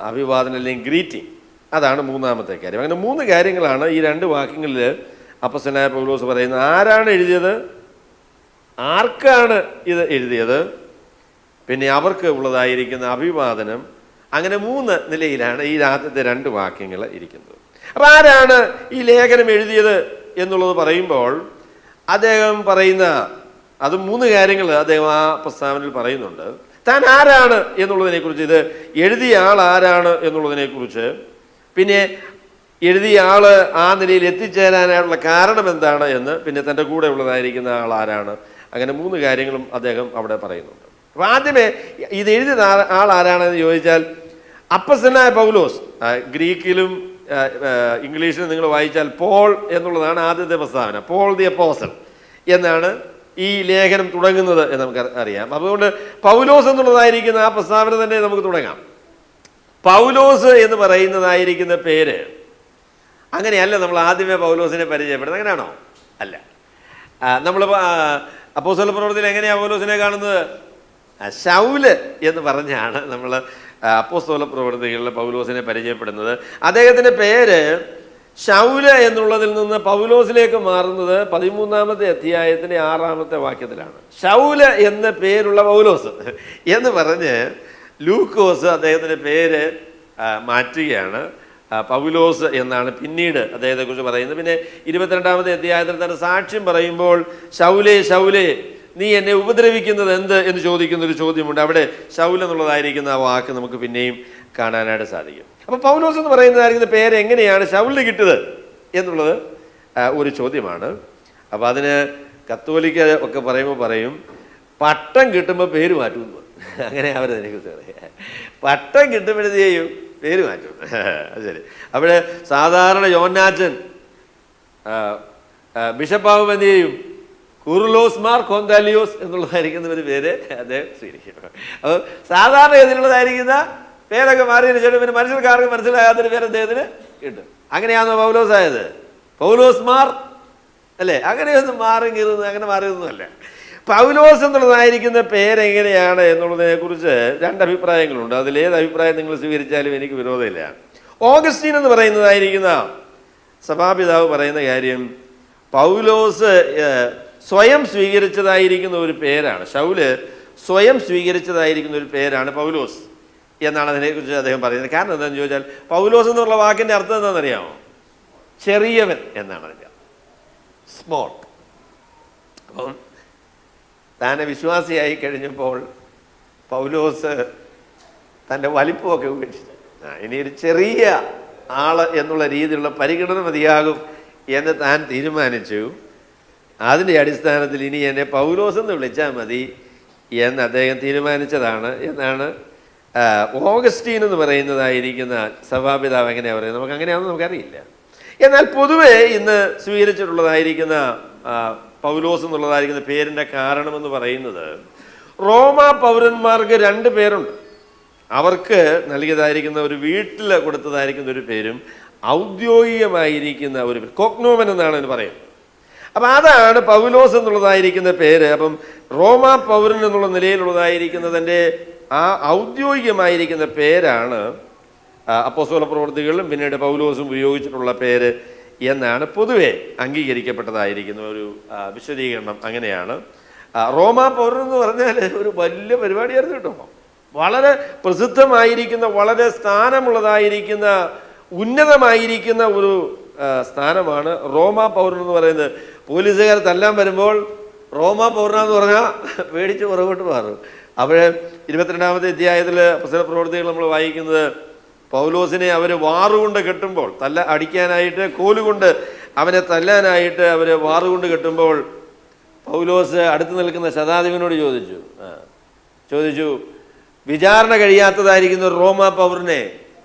അഭിവാദനം അല്ലെങ്കിൽ ഗ്രീറ്റിംഗ്, അതാണ് 3-ാമത്തെ കാര്യം. അങ്ങനെ 3 കാര്യങ്ങളാണ് ഈ 2 വാക്യങ്ങളിൽ അപ്പോസ്തലനായ പൗലോസ് പറയുന്നത്. ആരാണ് എഴുതിയത്, ആർക്കാണ് ഇത് എഴുതിയത്, പിന്നെ അവർക്ക് ഉള്ളതായിരിക്കുന്ന അഭിവാദനം. അങ്ങനെ 3 നിലയിലാണ് ഈ ആദ്യത്തെ 2 വാക്യങ്ങൾ ഇരിക്കുന്നത്. അപ്പം ആരാണ് ഈ ലേഖനം എഴുതിയത് എന്നുള്ളത് പറയുമ്പോൾ അദ്ദേഹം പറയുന്ന അത് 3 കാര്യങ്ങൾ അദ്ദേഹം ആ പ്രസ്താവനയിൽ പറയുന്നുണ്ട്. താൻ ആരാണ് എന്നുള്ളതിനെക്കുറിച്ച്, ഇത് എഴുതിയ ആൾ ആരാണ് എന്നുള്ളതിനെക്കുറിച്ച്, പിന്നെ എഴുതിയ ആൾ ആ നിലയിൽ എത്തിച്ചേരാനായിട്ടുള്ള കാരണം എന്താണ് എന്ന്, പിന്നെ തൻ്റെ കൂടെ ഉള്ളതായിരിക്കുന്ന ആൾ ആരാണ്. അങ്ങനെ 3 കാര്യങ്ങളും അദ്ദേഹം അവിടെ പറയുന്നുണ്ട്. അപ്പോൾ ആദ്യമേ ഇത് എഴുതിയ ആൾ ആരാണെന്ന് ചോദിച്ചാൽ അപ്പോസ്തലനായ പൗലോസ്. ഗ്രീക്കിലും ഇംഗ്ലീഷിലും നിങ്ങൾ വായിച്ചാൽ പോൾ എന്നുള്ളതാണ് ആദ്യത്തെ പ്രസ്താവന. പോൾ ദി അപ്പോസ്റ്റൽ എന്നാണ് ഈ ലേഖനം തുടങ്ങുന്നത് എന്ന് നമുക്ക് അറിയാം. അതുകൊണ്ട് പൗലോസ് എന്നുള്ളതായിരിക്കുന്ന ആ പ്രസ്താവന തന്നെ നമുക്ക് തുടങ്ങാം. പൗലോസ് എന്ന് പറയുന്നതായിരിക്കുന്ന പേര് അങ്ങനെയല്ല നമ്മൾ ആദ്യമേ പൗലോസിനെ പരിചയപ്പെടുന്നത്. അങ്ങനെയാണോ? അല്ല. നമ്മൾ അപ്പോസ്തല പ്രവൃത്തിയിൽ എങ്ങനെയാണ് പൗലോസിനെ കാണുന്നത്? ശൗല് എന്ന് പറഞ്ഞാണ് നമ്മൾ അപ്പോസ്തല പ്രവൃത്തികളിൽ പൗലോസിനെ പരിചയപ്പെടുന്നത്. അദ്ദേഹത്തിൻ്റെ പേര് ശൗല് എന്നുള്ളതിൽ നിന്ന് പൗലോസിലേക്ക് മാറുന്നത് 13-ാമത്തെ അധ്യായത്തിൻ്റെ 6-ാമത്തെ വാക്യത്തിലാണ്. ശൗല് എന്ന പേരുള്ള പൗലോസ് എന്ന് പറഞ്ഞ് ലൂക്കോസ് അദ്ദേഹത്തിൻ്റെ പേര് മാറ്റുകയാണ്. പൗലോസ് എന്നാണ് പിന്നീട് അദ്ദേഹത്തെക്കുറിച്ച് പറയുന്നത്. പിന്നെ 22-ാമത്തെ അധ്യായത്തിൽ തന്നെ സാക്ഷ്യം പറയുമ്പോൾ ശൗലേ ശൗലേ നീ എന്നെ ഉപദ്രവിക്കുന്നത് എന്ത് എന്ന് ചോദിക്കുന്നൊരു ചോദ്യമുണ്ട്. അവിടെ ശൗൽ എന്നുള്ളതായിരിക്കുന്ന ആ വാക്ക് നമുക്ക് പിന്നെയും കാണാനായിട്ട് സാധിക്കും. അപ്പോൾ പൗലോസ് എന്ന് പറയുന്നതായിരിക്കുന്ന പേര് എങ്ങനെയാണ് ശൗലിന് കിട്ടിയത് എന്നുള്ളത് ഒരു ചോദ്യമാണ്. അപ്പോൾ അതിന് കത്തോലിക്ക ഒക്കെ പറയുമ്പോൾ പറയും പട്ടം കിട്ടുമ്പോൾ പേര് മാറ്റുമെന്ന്. അങ്ങനെ അവർ അതിനെക്കുറിച്ച് പറയാം. പട്ടം കിട്ടുമ്പോഴത്തേക്കും പേര് മാറ്റും. ശരി. അവിടെ സാധാരണ യോന്നാച്ചൻ ബിഷപ്പാവും എന്ത് ചെയ്യും? കുർലോസ് മാർ കോന്താലിയോസ് എന്നുള്ളതായിരിക്കുന്ന ഒരു പേര് അദ്ദേഹം സ്വീകരിക്കും. അപ്പോൾ സാധാരണ ഇതിലുള്ളതായിരിക്കുന്ന പേരൊക്കെ മാറിയതിനു ശേഷം പിന്നെ മനുഷ്യർക്കാർക്ക് മനസ്സിലാകാത്തൊരു പേര് അദ്ദേഹത്തിന് കിട്ടും. അങ്ങനെയാണോ പൗലോസ് ആയത്? പൗലോസ് മാർ അല്ലേ? അങ്ങനെയൊന്നും അങ്ങനെ മാറിയൊന്നുമല്ല. പൗലോസ് എന്നുള്ളതായിരിക്കുന്ന പേരെങ്ങനെയാണ് എന്നുള്ളതിനെ കുറിച്ച് രണ്ട് അഭിപ്രായങ്ങളുണ്ട്. അതിലേത് അഭിപ്രായം നിങ്ങൾ സ്വീകരിച്ചാലും എനിക്ക് വിരോധമില്ല. ഓഗസ്റ്റീൻ എന്ന് പറയുന്നതായിരിക്കുന്ന സഭാപിതാവ് പറയുന്ന കാര്യം പൗലോസ് സ്വയം സ്വീകരിച്ചതായിരിക്കുന്ന ഒരു പേരാണ്. ശൗല് സ്വയം സ്വീകരിച്ചതായിരിക്കുന്ന ഒരു പേരാണ് പൗലോസ് എന്നാണ് അതിനെക്കുറിച്ച് അദ്ദേഹം പറയുന്നത്. കാരണം എന്താണെന്ന് ചോദിച്ചാൽ പൗലോസ് എന്നുള്ള വാക്കിൻ്റെ അർത്ഥം എന്താണെന്നറിയാമോ? ചെറിയവൻ എന്നാണ് അതിൻ്റെ സ്മോൾ. അപ്പം താനെ വിശ്വാസിയായി കഴിഞ്ഞപ്പോൾ പൗലോസ് തൻ്റെ വലിപ്പമൊക്കെ ഉപേക്ഷിച്ചു. ഇനി ഒരു ചെറിയ ആള് എന്നുള്ള രീതിയിലുള്ള പരിഗണന മതിയാകും എന്ന് താൻ തീരുമാനിച്ചു. അതിൻ്റെ അടിസ്ഥാനത്തിൽ ഇനി എന്നെ പൗലോസ് എന്ന് വിളിച്ചാൽ മതി എന്ന് അദ്ദേഹം തീരുമാനിച്ചതാണ് എന്നാണ് ഓഗസ്റ്റീൻ എന്ന് പറയുന്നതായിരിക്കുന്ന സഭാപിതാവ് എങ്ങനെയാണ് പറയുന്നത്. നമുക്ക് അങ്ങനെയാണെന്ന് നമുക്കറിയില്ല. എന്നാൽ പൊതുവെ ഇന്ന് സ്വീകരിച്ചിട്ടുള്ളതായിരിക്കുന്ന പൗലോസ് എന്നുള്ളതായിരിക്കുന്ന പേരിൻ്റെ കാരണമെന്ന് പറയുന്നത് റോമാ പൗരന്മാർക്ക് 2 പേരുണ്ട്. അവർക്ക് നൽകിയതായിരിക്കുന്ന ഒരു വീട്ടിൽ കൊടുത്തതായിരിക്കുന്ന ഒരു പേരും ഔദ്യോഗികമായിരിക്കുന്ന ഒരു കോഗ്നോമൻ എന്നാണ് എന്ന് പറയുന്നത്. അപ്പം അതാണ് പൗലോസ് എന്നുള്ളതായിരിക്കുന്ന പേര്. അപ്പം റോമാ പൗരൻ എന്നുള്ള നിലയിലുള്ളതായിരിക്കുന്നതിൻ്റെ ആ ഔദ്യോഗികമായിരിക്കുന്ന പേരാണ് അപ്പോസ്തല പ്രവൃത്തികളിലും പിന്നീട് പൗലോസും ഉപയോഗിച്ചിട്ടുള്ള പേര് എന്നാണ് പൊതുവെ അംഗീകരിക്കപ്പെട്ടതായിരിക്കുന്ന ഒരു വിശദീകരണം. അങ്ങനെയാണ്. റോമാ പൗരൻ എന്ന് പറഞ്ഞാൽ ഒരു വലിയ പരിപാടിയായിരുന്നു കേട്ടോ. വളരെ പ്രസിദ്ധമായിരിക്കുന്ന, വളരെ സ്ഥാനമുള്ളതായിരിക്കുന്ന, ഉന്നതമായിരിക്കുന്ന ഒരു സ്ഥാനമാണ് റോമാ പൗരൻ എന്ന് പറയുന്നത്. പോലീസുകാർ തല്ലാൻ വരുമ്പോൾ റോമാ പൗരനെന്ന് പറഞ്ഞാൽ പേടിച്ച് പുറകോട്ട് മാറും. അവിടെ 22-ാമത്തെ അധ്യായത്തിൽ അപ്പോസ്തല പ്രവൃത്തികൾ നമ്മൾ വായിക്കുന്നത് പൗലോസിനെ അവർ വാറുകൊണ്ട് കെട്ടുമ്പോൾ, അടിക്കാനായിട്ട് കോലുകൊണ്ട് അവനെ തല്ലാനായിട്ട് അവർ വാറുകൊണ്ട് കെട്ടുമ്പോൾ പൗലോസ് അടുത്ത് നിൽക്കുന്ന ശതാധിപനോട് ചോദിച്ചു വിചാരണ കഴിയാത്തതായിരിക്കുന്ന റോമാ പൗരനെ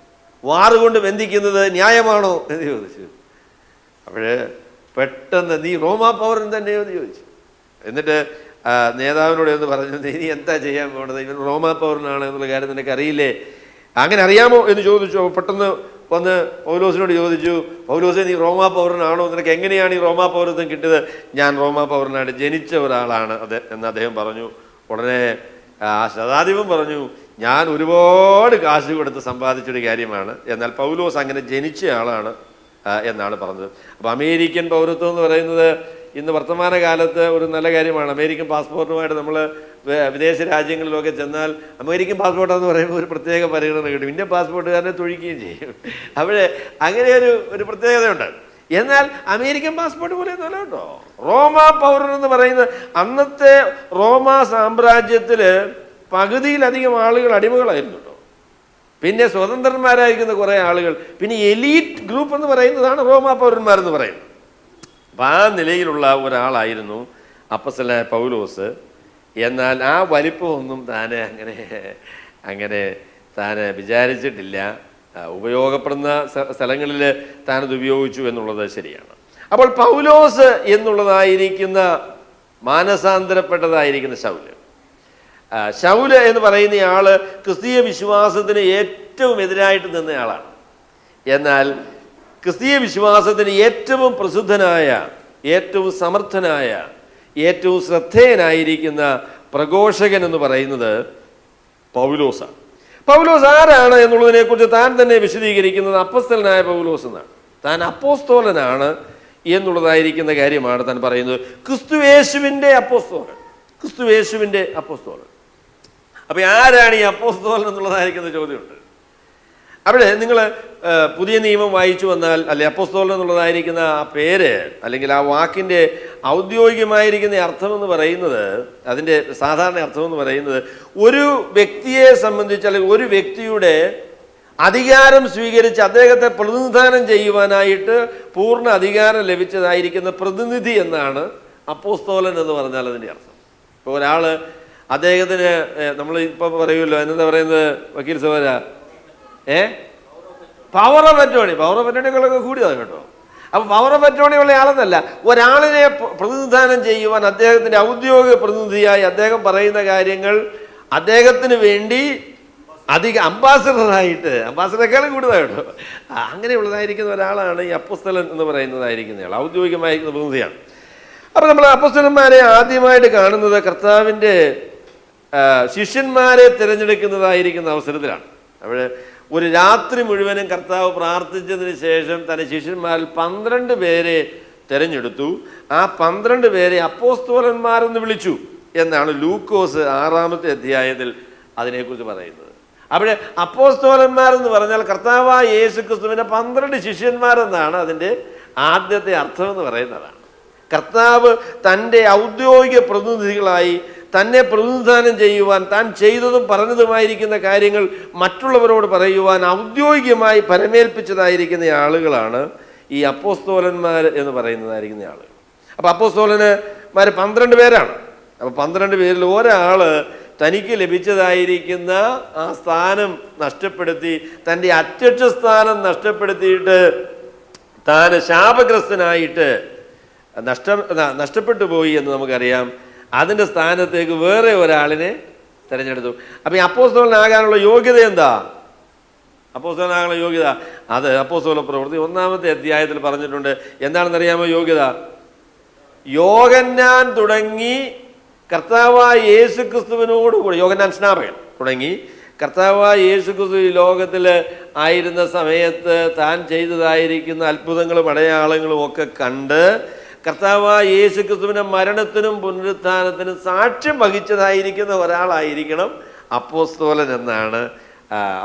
വാറുകൊണ്ട് ബന്ധിക്കുന്നത് ന്യായമാണോ എന്ന് ചോദിച്ചു. അപ്പോഴ് പെട്ടെന്ന് നീ റോമാ പൗരൻ തന്നെയോ എന്ന് ചോദിച്ചു. എന്നിട്ട് നേതാവിനോട് എന്ന് പറഞ്ഞു, ഇനി എന്താ ചെയ്യാൻ പോകുന്നത്? ഇവൻ റോമാ പൗരനാണ് എന്നുള്ള കാര്യം നിനക്ക് അറിയില്ലേ? അങ്ങനെ അറിയാമോ എന്ന് ചോദിച്ചു. പെട്ടെന്ന് വന്ന് പൗലോസിനോട് ചോദിച്ചു, പൗലോസെ നീ റോമാ പൗരനാണോ? നിനക്ക് എങ്ങനെയാണ് ഈ റോമാ പൗരത്വം കിട്ടിയത്? ഞാൻ റോമാ പൗരനായിട്ട് ജനിച്ച ഒരാളാണ് എന്ന് അദ്ദേഹം പറഞ്ഞു. ഉടനെ ആ ശതാധിപൻ പറഞ്ഞു, ഞാൻ ഒരുപാട് കാശ് കൊടുത്ത് സമ്പാദിച്ചൊരു കാര്യമാണ്, എന്നാൽ പൗലോസ് അങ്ങനെ ജനിച്ച ആളാണ് എന്നാണ് പറഞ്ഞത്. അപ്പോൾ അമേരിക്കൻ പൗരത്വം എന്ന് പറയുന്നത് ഇന്ന് വർത്തമാനകാലത്ത് ഒരു നല്ല കാര്യമാണ്. അമേരിക്കൻ പാസ്പോർട്ടുമായിട്ട് നമ്മൾ വിദേശ രാജ്യങ്ങളിലൊക്കെ ചെന്നാൽ അമേരിക്കൻ പാസ്പോർട്ടെന്ന് പറയുമ്പോൾ ഒരു പ്രത്യേക പരിഗണന കിട്ടും. ഇന്ത്യൻ പാസ്പോർട്ടുകാരനെ തൊഴിക്കുകയും ചെയ്യും. അവിടെ അങ്ങനെ ഒരു പ്രത്യേകതയുണ്ട്. എന്നാൽ അമേരിക്കൻ പാസ്പോർട്ട് പോലെ ഒന്നുമല്ല കേട്ടോ. റോമാ പൗരൻ എന്ന് പറയുന്നത് അന്നത്തെ റോമാ സാമ്രാജ്യത്തിൽ പകുതിയിലധികം ആളുകൾ അടിമകളായിരുന്നു കേട്ടോ. പിന്നെ സ്വതന്ത്രന്മാരായിരിക്കുന്ന കുറേ ആളുകൾ, പിന്നെ എലീറ്റ് ഗ്രൂപ്പ് എന്ന് പറയുന്നതാണ് റോമാ പൗരന്മാരെന്ന് പറയുന്നത്. അപ്പം ആ നിലയിലുള്ള ഒരാളായിരുന്നു അപ്പോസ്തലനായ പൗലോസ്. എന്നാൽ ആ വലിപ്പമൊന്നും അങ്ങനെ താൻ വിചാരിച്ചിട്ടില്ല. ഉപയോഗപ്പെടുന്ന സ്ഥലങ്ങളിൽ താനത് ഉപയോഗിച്ചു എന്നുള്ളത് ശരിയാണ്. അപ്പോൾ പൗലോസ് എന്നുള്ളതായിരിക്കുന്ന മാനസാന്തരപ്പെട്ടതായിരിക്കുന്ന ശൗല്. ശൗല് എന്ന് പറയുന്ന ആള് ക്രിസ്തീയ വിശ്വാസത്തിന് ഏറ്റവും എതിരായിട്ട് നിന്നയാളാണ്. എന്നാൽ ക്രിസ്തീയ വിശ്വാസത്തിന് ഏറ്റവും പ്രസിദ്ധനായ, ഏറ്റവും സമർത്ഥനായ, ഏറ്റവും ശ്രദ്ധേയനായിരിക്കുന്ന പ്രഘോഷകൻ എന്ന് പറയുന്നത് പൗലോസാണ്. പൗലോസ് ആരാണ് എന്നുള്ളതിനെക്കുറിച്ച് താൻ തന്നെ വിശദീകരിക്കുന്നത് അപ്പോസ്തലനായ പൗലോസ് എന്നാണ്. താൻ അപ്പോസ്തോലനാണ് എന്നുള്ളതായിരിക്കുന്ന കാര്യമാണ് താൻ പറയുന്നത്. ക്രിസ്തുയേശുവിൻ്റെ അപ്പോസ്തോലൻ, ക്രിസ്തുയേശുവിൻ്റെ അപ്പോസ്തോലൻ. അപ്പം ആരാണ് ഈ അപ്പോസ്തോലൻ എന്നുള്ളതായിരിക്കുന്ന ചോദ്യമുണ്ട്. അവിടെ നിങ്ങൾ പുതിയ നിയമം വായിച്ചു വന്നാൽ, അല്ലെ, അപ്പോസ്തോലൻ എന്നുള്ളതായിരിക്കുന്ന ആ പേര് അല്ലെങ്കിൽ ആ വാക്കിൻ്റെ ഔദ്യോഗികമായിരിക്കുന്ന അർത്ഥമെന്ന് പറയുന്നത്, അതിൻ്റെ സാധാരണ അർത്ഥമെന്ന് പറയുന്നത്, ഒരു വ്യക്തിയെ സംബന്ധിച്ച് അല്ലെങ്കിൽ ഒരു വ്യക്തിയുടെ അധികാരം സ്വീകരിച്ച് അദ്ദേഹത്തെ പ്രതിനിധാനം ചെയ്യുവാനായിട്ട് പൂർണ്ണ അധികാരം ലഭിച്ചതായിരിക്കുന്ന പ്രതിനിധി എന്നാണ് അപ്പോസ്തോലൻ എന്ന് പറഞ്ഞാൽ അതിൻ്റെ അർത്ഥം. ഇപ്പോൾ ഒരാൾ അദ്ദേഹത്തിന്, നമ്മൾ ഇപ്പം പറയുമല്ലോ, എന്താ പറയുന്നത് വക്കീൽ സഹോദര, power of attorney, power of അറ്റോർണികളൊക്കെ കൂടിയതാണ് കേട്ടോ. അപ്പോൾ പവർ ഓഫ് അറ്റോർണി ഉള്ള ആളെന്നല്ല, ഒരാളിനെ പ്രതിനിധാനം ചെയ്യുവാൻ അദ്ദേഹത്തിൻ്റെ ഔദ്യോഗിക പ്രതിനിധിയായി അദ്ദേഹം പറയുന്ന കാര്യങ്ങൾ അദ്ദേഹത്തിന് വേണ്ടി അംബാസഡറായിട്ട്, അംബാസഡറേക്കാളും കൂടുതലാണ് കേട്ടോ, അങ്ങനെയുള്ളതായിരിക്കുന്ന ഒരാളാണ് ഈ അപ്പോസ്തലൻ എന്ന് പറയുന്നതായിരിക്കുന്നയാൾ, ഔദ്യോഗികമായിരിക്കുന്ന പ്രതിനിധിയാണ്. അപ്പോൾ നമ്മൾ അപ്പോസ്തലന്മാരെ ആദ്യമായിട്ട് കാണുന്നത് കർത്താവിൻ്റെ ശിഷ്യന്മാരെ തിരഞ്ഞെടുക്കുന്നതായിരിക്കുന്ന അവസരത്തിലാണ്. അവിടെ ഒരു രാത്രി മുഴുവനും കർത്താവ് പ്രാർത്ഥിച്ചതിന് ശേഷം തൻ്റെ ശിഷ്യന്മാരിൽ 12 പേരെ തിരഞ്ഞെടുത്തു. ആ 12 പേരെ അപ്പോസ്തോലന്മാരെന്ന് വിളിച്ചു എന്നാണ് ലൂക്കോസ് 6-ാമത്തെ അധ്യായത്തിൽ അതിനെക്കുറിച്ച് പറയുന്നത്. അവിടെ അപ്പോസ്തോലന്മാരെന്ന് പറഞ്ഞാൽ കർത്താവായ യേശു ക്രിസ്തുവിൻ്റെ 12 ശിഷ്യന്മാരെന്നാണ് അതിൻ്റെ ആദ്യത്തെ അർത്ഥമെന്ന് പറയുന്നതാണ്. കർത്താവ് തൻ്റെ ഔദ്യോഗിക പ്രതിനിധികളായി തന്നെ പ്രതിനിധാനം ചെയ്യുവാൻ, താൻ ചെയ്തതും പറഞ്ഞതുമായിരിക്കുന്ന കാര്യങ്ങൾ മറ്റുള്ളവരോട് പറയുവാൻ ഔദ്യോഗികമായി പരമേൽപ്പിച്ചതായിരിക്കുന്ന ആളുകളാണ് ഈ അപ്പോസ്തോലന്മാർ എന്ന് പറയുന്നതായിരിക്കുന്ന ആളുകൾ. അപ്പോൾ അപ്പോസ്തോലന്മാർ 12 പേരാണ്. അപ്പോൾ 12 പേരിൽ ഒരാൾ തനിക്ക് ലഭിച്ചതായിരിക്കുന്ന ആ സ്ഥാനം നഷ്ടപ്പെടുത്തി, തൻ്റെ അധ്യക്ഷ സ്ഥാനം നഷ്ടപ്പെടുത്തിയിട്ട് താൻ ശാപഗ്രസ്തനായിട്ട് നഷ്ടപ്പെട്ടു പോയി എന്ന് നമുക്കറിയാം. അതിൻ്റെ സ്ഥാനത്തേക്ക് വേറെ ഒരാളിനെ തിരഞ്ഞെടുത്തു. അപ്പം ഈ അപ്പോസ്തലനാകാനുള്ള യോഗ്യത എന്താ? അപ്പോസ്തലനാകാനുള്ള യോഗ്യത അത് അപ്പോസ്തല പ്രവൃത്തി 1-ാമത്തെ അധ്യായത്തിൽ പറഞ്ഞിട്ടുണ്ട്. എന്താണെന്നറിയാമോ യോഗ്യത? യോഹന്നാൻ തുടങ്ങി കർത്താവായ യേശു ക്രിസ്തുവിനോടുകൂടി, യോഹന്നാൻ സ്നാപകൻ തുടങ്ങി കർത്താവായ യേശു ക്രിസ്തു ഈ ലോകത്തിൽ ആയിരുന്ന സമയത്ത് താൻ ചെയ്തതായിരിക്കുന്ന അത്ഭുതങ്ങളും അടയാളങ്ങളും ഒക്കെ കണ്ട് കർത്താവായ യേശു ക്രിസ്തുവിൻ്റെ മരണത്തിനും പുനരുത്ഥാനത്തിനും സാക്ഷ്യം വഹിച്ചതായിരിക്കുന്ന ഒരാളായിരിക്കണം അപ്പോസ്തോലൻ എന്നാണ്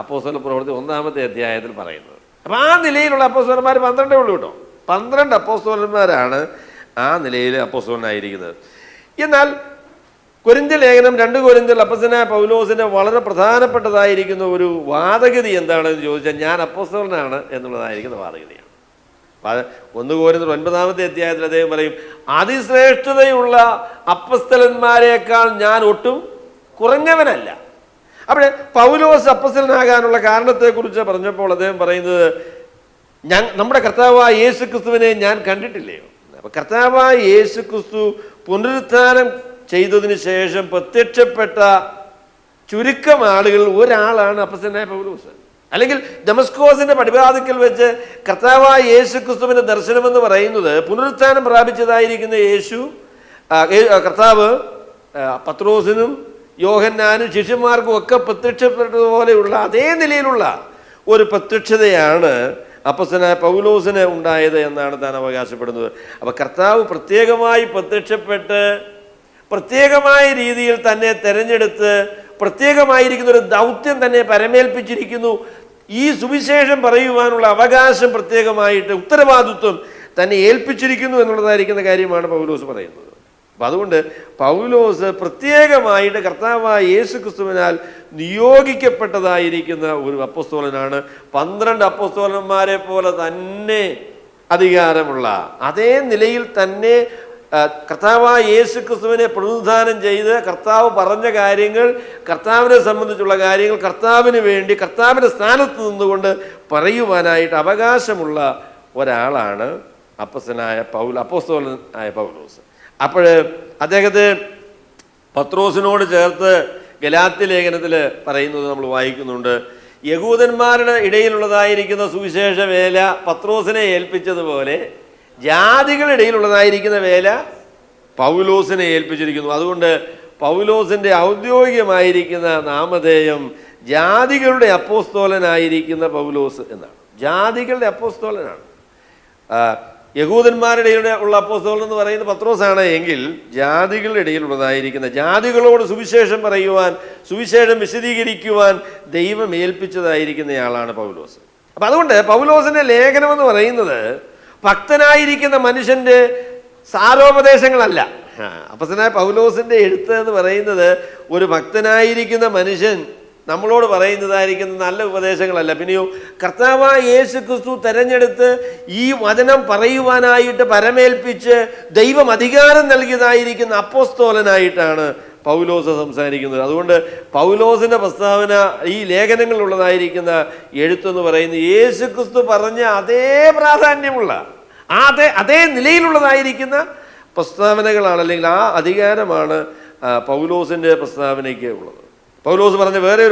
അപ്പോസ്തല പ്രവൃത്തി 1-ാമത്തെ അധ്യായത്തിൽ പറയുന്നത്. അപ്പം ആ നിലയിലുള്ള അപ്പോസ്തലന്മാർ 12 ഉള്ളൂ കേട്ടോ. 12 അപ്പോസ്തലന്മാരാണ് ആ നിലയിൽ അപ്പോസ്തലനായിരിക്കുന്നത്. എന്നാൽ കൊരിന്ത്യ ലേഖനം 2 കൊരിന്ത്യർ അപ്പോസ്തലനായ പൗലോസിൻ്റെ വളരെ പ്രധാനപ്പെട്ടതായിരിക്കുന്ന ഒരു വാദഗതി എന്താണെന്ന് ചോദിച്ചാൽ ഞാൻ അപ്പോസ്തലനാണ് എന്നുള്ളതായിരിക്കുന്ന വാദഗതിയാണ്. 1 കൊരിന്ത്യർ 9-ാമത്തെ അധ്യായത്തിൽ അദ്ദേഹം പറയും, അതിശ്രേഷ്ഠതയുള്ള അപ്പോസ്തലന്മാരെക്കാൾ ഞാൻ ഒട്ടും കുറഞ്ഞവനല്ല. അവിടെ പൗലോസ് അപ്പോസ്തലനാകാനുള്ള കാരണത്തെക്കുറിച്ച് പറഞ്ഞപ്പോൾ അദ്ദേഹം പറയുന്നത്, നമ്മുടെ കർത്താവായ യേശു ക്രിസ്തുവിനെ ഞാൻ കണ്ടിട്ടില്ലയോ. അപ്പം കർത്താവായ യേശു ക്രിസ്തു പുനരുത്ഥാനം ചെയ്തതിന് ശേഷം പ്രത്യക്ഷപ്പെട്ട ചുരുക്കം ആളുകൾ ഒരാളാണ് അപ്പോസ്തലനായ പൗലോസ്. അല്ലെങ്കിൽ ദമസ്കോസിന്റെ പടിവാതിക്കൽ വെച്ച് കർത്താവായ യേശു ക്രിസ്തുവിന്റെ ദർശനമെന്ന് പറയുന്നത് പുനരുത്ഥാനം പ്രാപിച്ചതായിരിക്കുന്ന കർത്താവ് പത്രോസിനും യോഹന്നാനും ശിഷ്യന്മാർക്കും ഒക്കെ പ്രത്യക്ഷപ്പെട്ടതുപോലെയുള്ള അതേ നിലയിലുള്ള ഒരു പ്രത്യക്ഷതയാണ് അപ്പോസ്തലനായ പൗലോസിന് ഉണ്ടായത് എന്നാണ് താൻ അവകാശപ്പെടുന്നത്. അപ്പം കർത്താവ് പ്രത്യേകമായി പ്രത്യക്ഷപ്പെട്ട് പ്രത്യേകമായ രീതിയിൽ തന്നെ തിരഞ്ഞെടുത്ത് പ്രത്യേകമായിരിക്കുന്ന ഒരു ദൗത്യം തന്നെ പരമേൽപ്പിച്ചിരിക്കുന്നു. ഈ സുവിശേഷം പറയുവാനുള്ള അവകാശം പ്രത്യേകമായിട്ട് ഉത്തരവാദിത്വം തന്നെ ഏൽപ്പിച്ചിരിക്കുന്നു എന്നുള്ളതായിരിക്കുന്ന കാര്യമാണ് പൗലോസ് പറയുന്നത്. അപ്പം അതുകൊണ്ട് പൗലോസ് പ്രത്യേകമായിട്ട് കർത്താവായ യേശു ക്രിസ്തുവിനാൽ നിയോഗിക്കപ്പെട്ടതായിരിക്കുന്ന ഒരു അപ്പോസ്തലനാണ്. 12 അപ്പോസ്തലന്മാരെ പോലെ തന്നെ അധികാരമുള്ള അതേ നിലയിൽ തന്നെ കർത്താവായ യേശു ക്രിസ്തുവിനെ പ്രതിനിധാനം ചെയ്ത് കർത്താവ് പറഞ്ഞ കാര്യങ്ങൾ, കർത്താവിനെ സംബന്ധിച്ചുള്ള കാര്യങ്ങൾ കർത്താവിന് വേണ്ടി കർത്താവിൻ്റെ സ്ഥാനത്ത് നിന്നുകൊണ്ട് പറയുവാനായിട്ട് അവകാശമുള്ള ഒരാളാണ് അപ്പോസ്തലനായ പൗലോസ്. അപ്പോൾ അദ്ദേഹത്തെ പത്രോസിനോട് ചേർത്ത് ഗലാത്യ ലേഖനത്തിൽ പറയുന്നത് നമ്മൾ വായിക്കുന്നുണ്ട്. യഹൂദന്മാരുടെ ഇടയിലുള്ളതായിരിക്കുന്ന സുവിശേഷ വേല പത്രോസിനെ ഏൽപ്പിച്ചതുപോലെ ജാതികളുടെ ഇടയിലുള്ളതായിരിക്കുന്ന വേല പൗലോസിനെ ഏൽപ്പിച്ചിരിക്കുന്നു. അതുകൊണ്ട് പൗലോസിൻ്റെ ഔദ്യോഗികമായിരിക്കുന്ന നാമധേയം ജാതികളുടെ അപ്പോസ്തോലനായിരിക്കുന്ന പൗലോസ് എന്നാണ്. ജാതികളുടെ അപ്പോസ്തോലനാണ്. യഹൂദന്മാരുടെ ഉള്ള അപ്പോസ്തലൻ എന്ന് പറയുന്നത് പത്രോസാണ് എങ്കിൽ ജാതികളുടെ ഇടയിലുള്ളതായിരിക്കുന്ന ജാതികളോട് സുവിശേഷം പറയുവാൻ, സുവിശേഷം വിശദീകരിക്കുവാൻ ദൈവം ഏൽപ്പിച്ചതായിരിക്കുന്നയാളാണ് പൗലോസ്. അപ്പം അതുകൊണ്ട് പൗലോസിൻ്റെ ലേഖനം എന്ന് പറയുന്നത് ഭക്തനായിരിക്കുന്ന മനുഷ്യൻ്റെ സാരോപദേശങ്ങളല്ല. അപ്പോസ്തലനായ പൗലോസിൻ്റെ എഴുത്ത് എന്ന് പറയുന്നത് ഒരു ഭക്തനായിരിക്കുന്ന മനുഷ്യൻ നമ്മളോട് പറയുന്നതായിരിക്കുന്ന നല്ല ഉപദേശങ്ങളല്ല. പിന്നെയോ കർത്താവായ യേശു ക്രിസ്തു തെരഞ്ഞെടുത്ത് ഈ വചനം പറയുവാനായിട്ട് പരമേൽപ്പിച്ച് ദൈവം അധികാരം നൽകിയതായിരിക്കുന്ന അപ്പോസ്തോലനായിട്ടാണ് പൗലോസ് സംസാരിക്കുന്നത്. അതുകൊണ്ട് പൗലോസിൻ്റെ പ്രസ്താവന, ഈ ലേഖനങ്ങളിലുള്ളതായിരിക്കുന്ന എഴുത്തെന്ന് പറയുന്നത് യേശു ക്രിസ്തു പറഞ്ഞ അതേ പ്രാധാന്യമുള്ള അതേ നിലയിലുള്ളതായിരിക്കുന്ന പ്രസ്താവനകളാണ്, അല്ലെങ്കിൽ ആ അധികാരമാണ് പൗലോസിൻ്റെ പ്രസ്താവനയ്ക്ക് ഉള്ളത്. പൗലോസ് പറഞ്ഞ വേറെ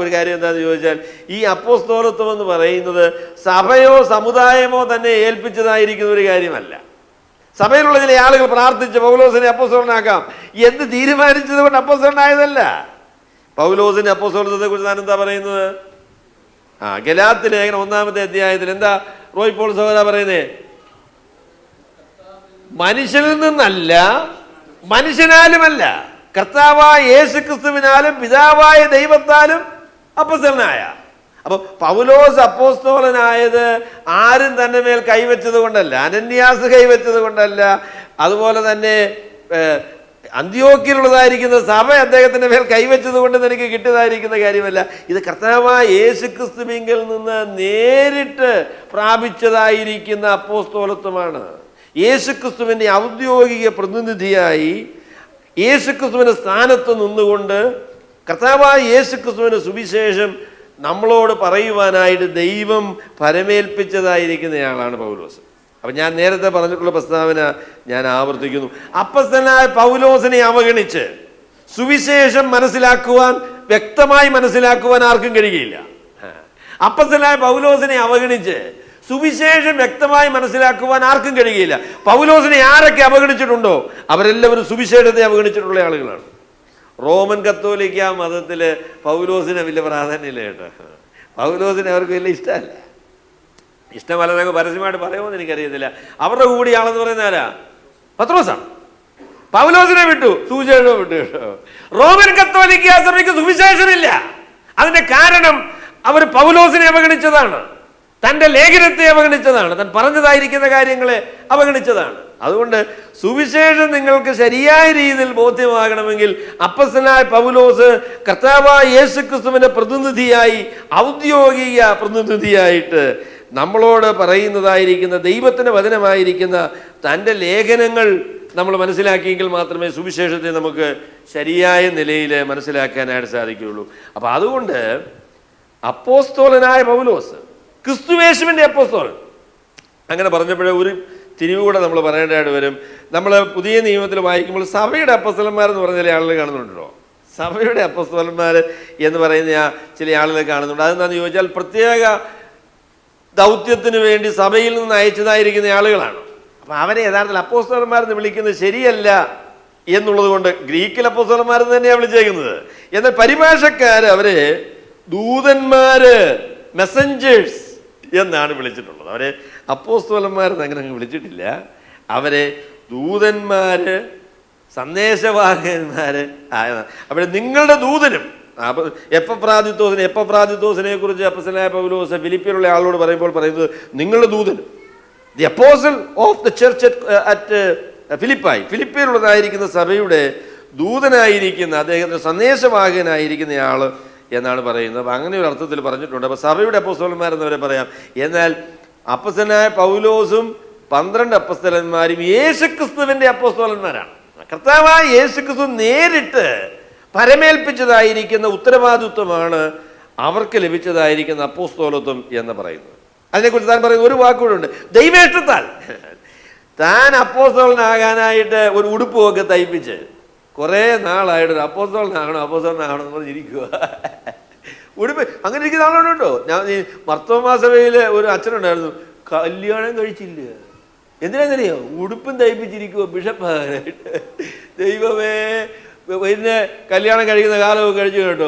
ഒരു കാര്യം എന്താണെന്ന് ചോദിച്ചാൽ, ഈ അപ്പോസ്തോലത്വം എന്ന് പറയുന്നത് സഭയോ സമുദായമോ തന്നെ ഏൽപ്പിച്ചതായിരിക്കുന്ന ഒരു കാര്യമല്ല. സഭയിലുള്ള ചില ആളുകൾ പ്രാർത്ഥിച്ച് പൗലോസിനെ അപ്പോസ്തലനാക്കാം എന്ന് തീരുമാനിച്ചത് കൊണ്ട് അപ്പോസ്തലനായതല്ല. പൗലോസിന്റെ അപ്പോസ്തലത്വത്തെ കുറിച്ച് ഞാൻ എന്താ പറയുന്നത്? ഗലാത്യ ലേഖനം 1-ാമത്തെ അധ്യായത്തിൽ എന്താ റോയ് പോൾ സഹോദര പറയുന്നേ? മനുഷ്യനിൽ നിന്നല്ല, മനുഷ്യനാലുമല്ല, കർത്താവായ യേശു ക്രിസ്തുവിനാലും പിതാവായ ദൈവത്താലും അപ്പോസ്തലനായ. അപ്പൊ പൗലോസ് അപ്പോസ്തലനായത് ആരും തന്നെ മേൽ കൈവച്ചത് കൊണ്ടല്ല, അനന്യാസ് കൈവച്ചത് കൊണ്ടല്ല, അതുപോലെ തന്നെ അന്ത്യോക്യയിലുള്ളതായിരിക്കുന്ന സഭ അദ്ദേഹത്തിന്റെ മേൽ കൈവച്ചത് കൊണ്ട് എനിക്ക് കിട്ടിയതായിരിക്കുന്ന കാര്യമല്ല. ഇത് കർത്താവായ യേശു ക്രിസ്തുവിങ്കിൽ നിന്ന് നേരിട്ട് പ്രാപിച്ചതായിരിക്കുന്ന അപ്പോസ്തലത്വമാണ്. യേശു ക്രിസ്തുവിന്റെ ഔദ്യോഗിക പ്രതിനിധിയായി യേശുക്രിസ്തുവിന്റെ സ്ഥാനത്ത് നിന്നുകൊണ്ട് കർത്താവായ യേശുക്രിസ്തുവിന്റെ സുവിശേഷം നമ്മളോട് പറയുവാനായിട്ട് ദൈവം പരമേൽപ്പിച്ചതായിരിക്കുന്നയാളാണ് പൗലോസ്. അപ്പം ഞാൻ നേരത്തെ പറഞ്ഞിട്ടുള്ള പ്രസ്താവന ഞാൻ ആവർത്തിക്കുന്നു. അപ്പോസ്തലനായ പൗലോസിനെ അവഗണിച്ച് സുവിശേഷം മനസ്സിലാക്കുവാൻ, വ്യക്തമായി മനസ്സിലാക്കുവാൻ ആർക്കും കഴിയുകയില്ല. അപ്പോസ്തലനായ പൗലോസിനെ അവഗണിച്ച് സുവിശേഷം വ്യക്തമായി മനസ്സിലാക്കുവാൻ ആർക്കും കഴിയുകയില്ല. പൗലോസിനെ ആരൊക്കെ അവഗണിച്ചിട്ടുണ്ടോ അവരെല്ലാവരും സുവിശേഷത്തെ അവഗണിച്ചിട്ടുള്ള ആളുകളാണ്. റോമൻ കത്തോലിക്ക മതത്തിൽ പൗലോസിന് വലിയ പ്രാധാന്യമില്ല കേട്ടോ. പൗലോസിനെ അവർക്ക് വലിയ ഇഷ്ടമല്ല. ഇഷ്ടമല്ലെന്നൊക്കെ പരസ്യമായിട്ട് പറയുമെന്ന് എനിക്കറിയത്തില്ല. അവരുടെ കൂടിയാണെന്ന് പറയുന്ന ആരാ? പത്രോസാണ്. പൗലോസിനെ വിട്ടു, സുവിശേഷം വിട്ടു കേട്ടോ. റോമൻ കത്തോലിക്ക സഭയ്ക്ക് സുവിശേഷമില്ല. അതിന്റെ കാരണം അവർ പൗലോസിനെ അവഗണിച്ചതാണ്, തൻ്റെ ലേഖനത്തെ അവഗണിച്ചതാണ്, താൻ പറഞ്ഞതായിരിക്കുന്ന കാര്യങ്ങളെ അവഗണിച്ചതാണ്. അതുകൊണ്ട് സുവിശേഷം നിങ്ങൾക്ക് ശരിയായ രീതിയിൽ ബോധ്യമാകണമെങ്കിൽ അപ്പോസ്തലനായ പൗലോസ് കർത്താവായ യേശുക്രിസ്തുവിന്റെ പ്രതിനിധിയായി, ഔദ്യോഗിക പ്രതിനിധിയായിട്ട് നമ്മളോട് പറയുന്നതായിരിക്കുന്ന ദൈവത്തിൻ്റെ വചനമായിരിക്കുന്ന തൻ്റെ ലേഖനങ്ങൾ നമ്മൾ മനസ്സിലാക്കിയെങ്കിൽ മാത്രമേ സുവിശേഷത്തെ നമുക്ക് ശരിയായ നിലയിൽ മനസ്സിലാക്കാനായിട്ട് സാധിക്കുകയുള്ളൂ. അപ്പം അതുകൊണ്ട് അപ്പോസ്തലനായ പൗലോസ് ക്രിസ്തുയേശുവിൻ്റെ അപ്പോസ്തലൻ അങ്ങനെ പറഞ്ഞപ്പോഴേ ഒരു തിരിവ് കൂടെ നമ്മൾ പറയേണ്ടതായിട്ട് വരും. നമ്മൾ പുതിയ നിയമത്തിൽ വായിക്കുമ്പോൾ സഭയുടെ അപ്പോസ്തലന്മാരെന്ന് പറഞ്ഞ ചില ആളുകൾ കാണുന്നുണ്ടോ? സഭയുടെ അപ്പോസ്തലന്മാർ എന്ന് പറയുന്ന ചില ആളുകൾ കാണുന്നുണ്ട്. അതെന്താണെന്ന് ചോദിച്ചാൽ പ്രത്യേക ദൗത്യത്തിന് വേണ്ടി സഭയിൽ നിന്ന് അയച്ചതായിരിക്കുന്ന ആളുകളാണ്. അപ്പം അവരെ യഥാർത്ഥത്തിൽ അപ്പോസ്തലന്മാരെന്ന് വിളിക്കുന്നത് ശരിയല്ല എന്നുള്ളത് കൊണ്ട് ഗ്രീക്കിൽ അപ്പോസ്തലന്മാരെന്ന് തന്നെയാണ് വിളിച്ചേക്കുന്നത്. എന്നാൽ പരിഭാഷക്കാർ അവരെ ദൂതന്മാര്, മെസ്സഞ്ചേഴ്സ് എന്നാണ് വിളിച്ചിട്ടുള്ളത്. അവരെ അപ്പോസ്തലന്മാരെന്ന് അങ്ങനെ വിളിച്ചിട്ടില്ല. അവരെ ദൂതന്മാര്, സന്ദേശവാഹകന്മാര് ആയതാണ്. അവിടെ നിങ്ങളുടെ ദൂതനും എപ്പഫ്രാദിത്തോസിനെ കുറിച്ച് അപ്പോസ്തലനായ പൗലോസ് ഫിലിപ്പിയിലുള്ള ആളോട് പറയുമ്പോൾ പറയുന്നത് നിങ്ങളുടെ ദൂതനും, the apostle of the church at ഫിലിപ്പായി, ഫിലിപ്പിയിലുള്ളതായിരിക്കുന്ന സഭയുടെ ദൂതനായിരിക്കുന്ന, അദ്ദേഹത്തിന്റെ സന്ദേശവാഹകനായിരിക്കുന്ന ആള് എന്നാണ് പറയുന്നത്. അപ്പം അങ്ങനെ ഒരു അർത്ഥത്തിൽ പറഞ്ഞിട്ടുണ്ട്. അപ്പോൾ സഭയുടെ അപ്പോസ്തലന്മാരെന്നവരെ പറയാം. എന്നാൽ അപ്പോസ്തലനായ പൗലോസും 12 അപ്പോസ്തലന്മാരും യേശുക്രിസ്തുവിന്റെ അപ്പോസ്തലന്മാരാണ്. കർത്താവായ യേശുക്രിസ്തു നേരിട്ട് പരമേൽപ്പിച്ചതായിരിക്കുന്ന ഉത്തരവാദിത്വമാണ് അവർക്ക് ലഭിച്ചതായിരിക്കുന്ന അപ്പോസ്തലത്വം എന്ന് പറയുന്നത്. അതിനെക്കുറിച്ച് താൻ പറയുന്ന ഒരു വാക്കുകൂടെ ഉണ്ട്, ദൈവേഷ്ടത്താൽ. താൻ അപ്പോസ്തലനാകാനായിട്ട് ഒരു ഉടുപ്പുമൊക്കെ തയ്പ്പിച്ച് കുറേ നാളായിട്ട് അപ്പോസ്തലനാകണം എന്ന് പറഞ്ഞിരിക്കുക. ഉടുപ്പ് അങ്ങനെ ഇരിക്കുന്ന ആളുണ്ടോ? ഞാൻ മർത്തോമാ സഭയിൽ ഒരു അച്ഛനുണ്ടായിരുന്നു, കല്യാണം കഴിച്ചില്ല. എന്തിനാന്നറിയോ? ഉടുപ്പും തയ്പ്പിച്ചിരിക്കുക ബിഷപ്പാകാനായിട്ട്. ദൈവമേ, പിന്നെ കല്യാണം കഴിക്കുന്ന കാലമൊക്കെ കഴിച്ചു കേട്ടോ,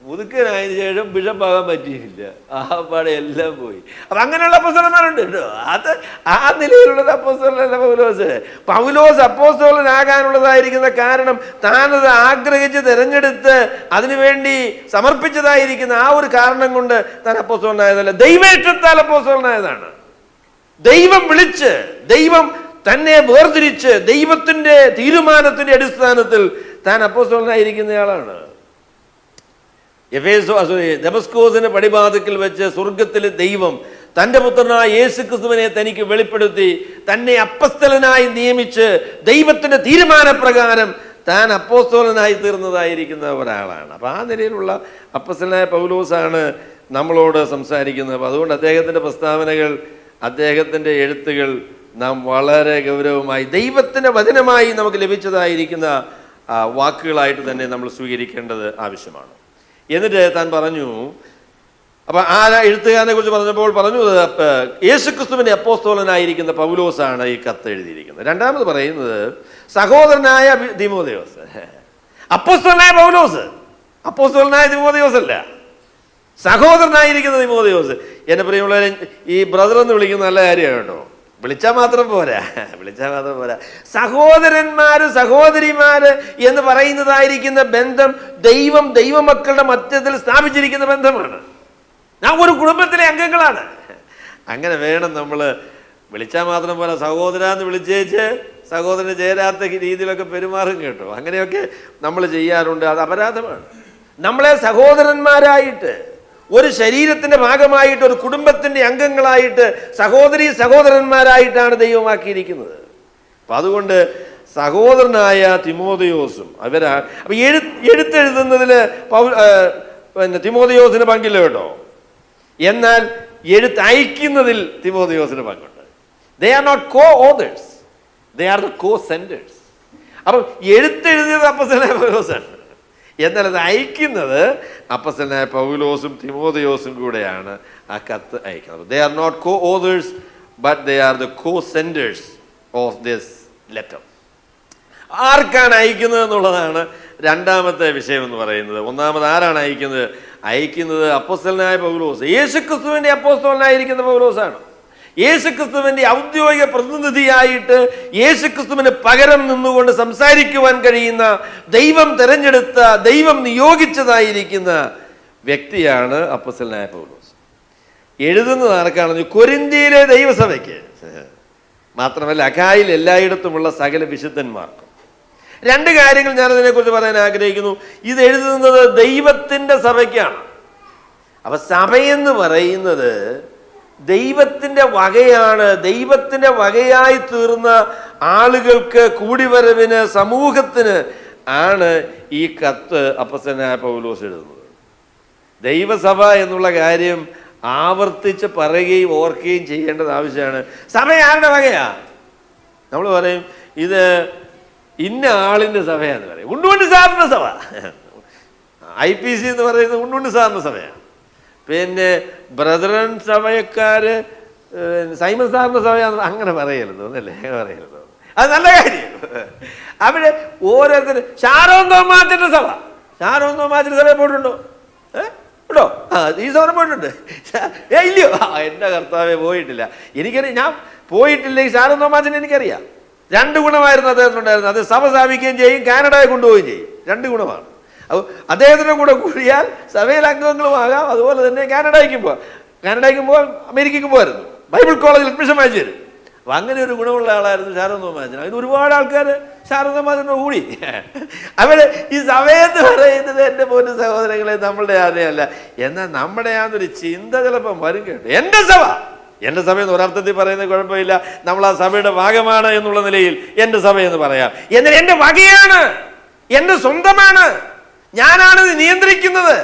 മുതുക്കനായതിനു ശേഷം ബിഷപ്പാകാൻ പറ്റിയില്ല. ആ പാടെ എല്ലാം പോയി. അപ്പം അങ്ങനെയുള്ള അപ്പോസ്തലന്മാരുണ്ട് കേട്ടോ. അത് ആ നിലയിലുള്ളത് അപ്പോസ്തലനല്ല പൗലോസ്. പൗലോസ് അപ്പോസ്തലനാകാനുള്ളതായിരിക്കുന്ന കാരണം താനത് ആഗ്രഹിച്ച് തിരഞ്ഞെടുത്ത് അതിനുവേണ്ടി സമർപ്പിച്ചതായിരിക്കുന്ന ആ ഒരു കാരണം കൊണ്ട് താൻ അപ്പോസ്തലനായതല്ല, ദൈവേഷ്ടത്താൽ അപ്പോസ്തലനായതാണ്. ദൈവം വിളിച്ച്, ദൈവം തന്നെ വേർതിരിച്ച്, ദൈവത്തിന്റെ തീരുമാനത്തിന്റെ അടിസ്ഥാനത്തിൽ താൻ അപ്പോസ്തലനായിരിക്കുന്നയാളാണ്. ദമസ്കോസിന് പടിവാതിക്കൽ വെച്ച് സ്വർഗത്തിലെ ദൈവം തന്റെ പുത്രനായ യേശുക്രിസ്തുവിനെ തനിക്ക് വെളിപ്പെടുത്തി തന്നെ അപ്പസ്തലനായി നിയമിച്ച് ദൈവത്തിന്റെ തീരുമാനപ്രകാരം താൻ അപ്പോസ്തലനായി തീർന്നതായിരിക്കുന്ന ഒരാളാണ്. അപ്പം ആ നിലയിലുള്ള അപ്പസ്തലനായ പൗലോസാണ് നമ്മളോട് സംസാരിക്കുന്നത്. അപ്പം അതുകൊണ്ട് അദ്ദേഹത്തിൻ്റെ പ്രസ്താവനകൾ, അദ്ദേഹത്തിൻ്റെ എഴുത്തുകൾ നാം വളരെ ഗൗരവമായി ദൈവത്തിൻ്റെ വചനമായി നമുക്ക് ലഭിച്ചതായിരിക്കുന്ന വാക്കുകളായിട്ട് തന്നെ നമ്മൾ സ്വീകരിക്കേണ്ടത് ആവശ്യമാണ്. എന്നിട്ട് താൻ പറഞ്ഞു, അപ്പം ആ എഴുത്തുകാരനെ കുറിച്ച് പറഞ്ഞപ്പോൾ പറഞ്ഞു, യേശുക്രിസ്തുവിന്റെ അപ്പോസ്തലനായിരിക്കുന്ന പൗലോസാണ് ഈ കത്ത് എഴുതിയിരിക്കുന്നത്. രണ്ടാമത് പറയുന്നത് സഹോദരനായ തിമോഥെയോസ്. അപ്പോസ്തലനായ പൗലോസ്, അപ്പോസ്തലനായ തിമോഥെയോസ് അല്ല, സഹോദരനായിരിക്കുന്ന തിമോഥെയോസ്. എന്നെ പ്രിയമുള്ളവരെ, ഈ ബ്രദർ എന്ന് വിളിക്കുന്ന നല്ല കാര്യമാണ് കേട്ടോ. വിളിച്ചാൽ മാത്രം പോരാ. സഹോദരന്മാര് സഹോദരിമാര് എന്ന് പറയുന്നതായിരിക്കുന്ന ബന്ധം ദൈവമക്കളുടെ മധ്യത്തിൽ സ്ഥാപിച്ചിരിക്കുന്ന ബന്ധമാണ്. നാം ഒരു കുടുംബത്തിലെ അംഗങ്ങളാണ്. അങ്ങനെ വേണം നമ്മൾ. വിളിച്ചാൽ മാത്രം പോരാ, സഹോദരാന്ന് വിളിച്ചേച്ച് സഹോദരന് ചേരാത്ത രീതിയിലൊക്കെ പെരുമാറും കേട്ടോ. അങ്ങനെയൊക്കെ നമ്മൾ ചെയ്യാറുണ്ട്. അത് അപരാധമാണ്. നമ്മളെ സഹോദരന്മാരായിട്ട്, ഒരു ശരീരത്തിന്റെ ഭാഗമായിട്ട്, ഒരു കുടുംബത്തിന്റെ അംഗങ്ങളായിട്ട്, സഹോദരന്മാരായിട്ടാണ് ദൈവമാക്കിയിരിക്കുന്നത്. അപ്പം അതുകൊണ്ട് സഹോദരനായ തിമോഥെയോസും അപ്പൊ എഴുത്തെഴുതുന്നതിൽ പിന്നെ തിമോഥെയോസിന് പങ്കില്ല കേട്ടോ. എന്നാൽ എഴുത്തയക്കുന്നതിൽ തിമോഥെയോസിന് പങ്കുണ്ട്. They are not co authors, they are the co senders. അപ്പം എഴുത്തെഴുതിയത് അപ്പോസ്തലനായ പൗലോസാണ്, എന്നാൽ അത് അയക്കുന്നത് അപ്പോസ്തലനായ പൗലോസും തിമോഥെയോസും കൂടെയാണ് ആ കത്ത് അയക്കുന്നത്. They are not co authors but they are the co senders of this letter. ആർക്കാണ് അയക്കുന്നത് എന്നുള്ളതാണ് രണ്ടാമത്തെ വിഷയം എന്ന് പറയുന്നത്. ഒന്നാമത് ആരാണ് അയക്കുന്നത്? അയക്കുന്നത് അപ്പോസ്തലനായ പൗലോസ്, യേശുക്രിസ്തുവിന്റെ അപ്പോസ്തലനായിരിക്കുന്ന പൗലോസാണ്. യേശുക്രിസ്തുവിന്റെ ഔദ്യോഗിക പ്രതിനിധിയായിട്ട് യേശുക്രിസ്തുവിന് പകരം നിന്നുകൊണ്ട് സംസാരിക്കുവാൻ കഴിയുന്ന, ദൈവം തെരഞ്ഞെടുത്ത, ദൈവം നിയോഗിച്ചതായിരിക്കുന്ന വ്യക്തിയാണ് അപ്പോസ്തലനായ പൗലോസ്. എഴുതുന്നത് ആർക്കാണെന്ന്? കൊരിന്ത്യയിലെ ദൈവസഭയ്ക്ക്, മാത്രമല്ല അഖായിൽ എല്ലായിടത്തുമുള്ള സകല വിശുദ്ധന്മാർക്കും. രണ്ട് കാര്യങ്ങൾ ഞാൻ അതിനെക്കുറിച്ച് പറയാൻ ആഗ്രഹിക്കുന്നു. ഇത് എഴുതുന്നത് ദൈവത്തിൻ്റെ സഭയ്ക്കാണ്. അപ്പൊ സഭയെന്ന് പറയുന്നത് ദൈവത്തിൻ്റെ വകയാണ്. ദൈവത്തിൻ്റെ വകയായി തീർന്ന ആളുകൾക്ക്, കൂടിവരവിന്, സമൂഹത്തിന് ആണ് ഈ കത്ത് അപ്പോസ്തലനായ പൗലോസ് എഴുതുന്നത്. ദൈവസഭ എന്നുള്ള കാര്യം ആവർത്തിച്ച് പറയുകയും ഓർക്കുകയും ചെയ്യേണ്ടത് ആവശ്യമാണ്. സഭ ആരുടെ വകയാ? നമ്മൾ പറയും ഇത് ഇന്ന ആളിൻ്റെ സഭയാന്ന് പറയും. ഉണ്ണുണ്ണി സാറിൻ്റെ സഭ, IPC എന്ന് പറയുന്നത് ഉണ്ണുണ്ണി സാറിൻ്റെ സഭയാണ്. പിന്നെ ബ്രദറൻ സഭയക്കാര് സൈമൺ സാറിൻ്റെ സഭയാന്ന് അങ്ങനെ പറയരുത്, ഒന്നല്ലേ പറയരുത്. അത് നല്ല കാര്യം. അവിടെ ഓരോരുത്തർ ഷാരോൺ തോമാച്ചൻ്റെ സഭ, ഷാരോൺ തോമാച്ചൻ്റെ സഭയെ പോയിട്ടുണ്ടോ? കേട്ടോ, ഈ സഭ പോയിട്ടുണ്ട്. ഇല്ലയോ? എൻ്റെ കർത്താവെ പോയിട്ടില്ല. എനിക്കറിയാം, ഞാൻ പോയിട്ടില്ലെങ്കിൽ ഷാരോൺ തോമാച്ചൻ എനിക്കറിയാം. രണ്ട് ഗുണമായിരുന്നു അദ്ദേഹത്തിനുണ്ടായിരുന്നു. അത് സഭ സ്ഥാപിക്കുകയും ചെയ്യും, കാനഡയെ കൊണ്ടുപോവുകയും ചെയ്യും. രണ്ട് ഗുണമാണ്. അപ്പോൾ അദ്ദേഹത്തിൻ്റെ കൂടെ കൂടിയാൽ സഭയിൽ അംഗങ്ങളുമാകാം, അതുപോലെ തന്നെ കാനഡയ്ക്കും പോകാം, അമേരിക്കയ്ക്കും പോകായിരുന്നു. ബൈബിൾ കോളേജിൽ അഡ്മിഷൻ വാങ്ങിച്ചു തരും. അപ്പം അങ്ങനെ ഒരു ഗുണമുള്ള ആളായിരുന്നു ഷാരോൺ തോമാച്ചൻ. അതിന് ഒരുപാട് ആൾക്കാർ ഷാരോൺ തോമാച്ചനോട് കൂടി. അവിടെ ഈ സഭയെന്ന് പറയുന്നത് എൻ്റെ പോലും സഹോദരങ്ങളെ നമ്മളുടെ ആരെയല്ല, എന്നാൽ നമ്മുടെ ആന്നൊരു ചിന്ത ചിലപ്പം വരും കേട്ടോ. എൻ്റെ സഭയെന്ന് ഒരർത്ഥത്തിൽ പറയുന്നത് കുഴപ്പമില്ല, നമ്മൾ ആ സഭയുടെ ഭാഗമാണ് എന്നുള്ള നിലയിൽ എൻ്റെ സഭയെന്ന് പറയാം. എന്നാൽ എൻ്റെ വകയാണ്, എൻ്റെ സ്വന്തമാണ്, ഞാനാണ് നിയന്ത്രിക്കുന്നത്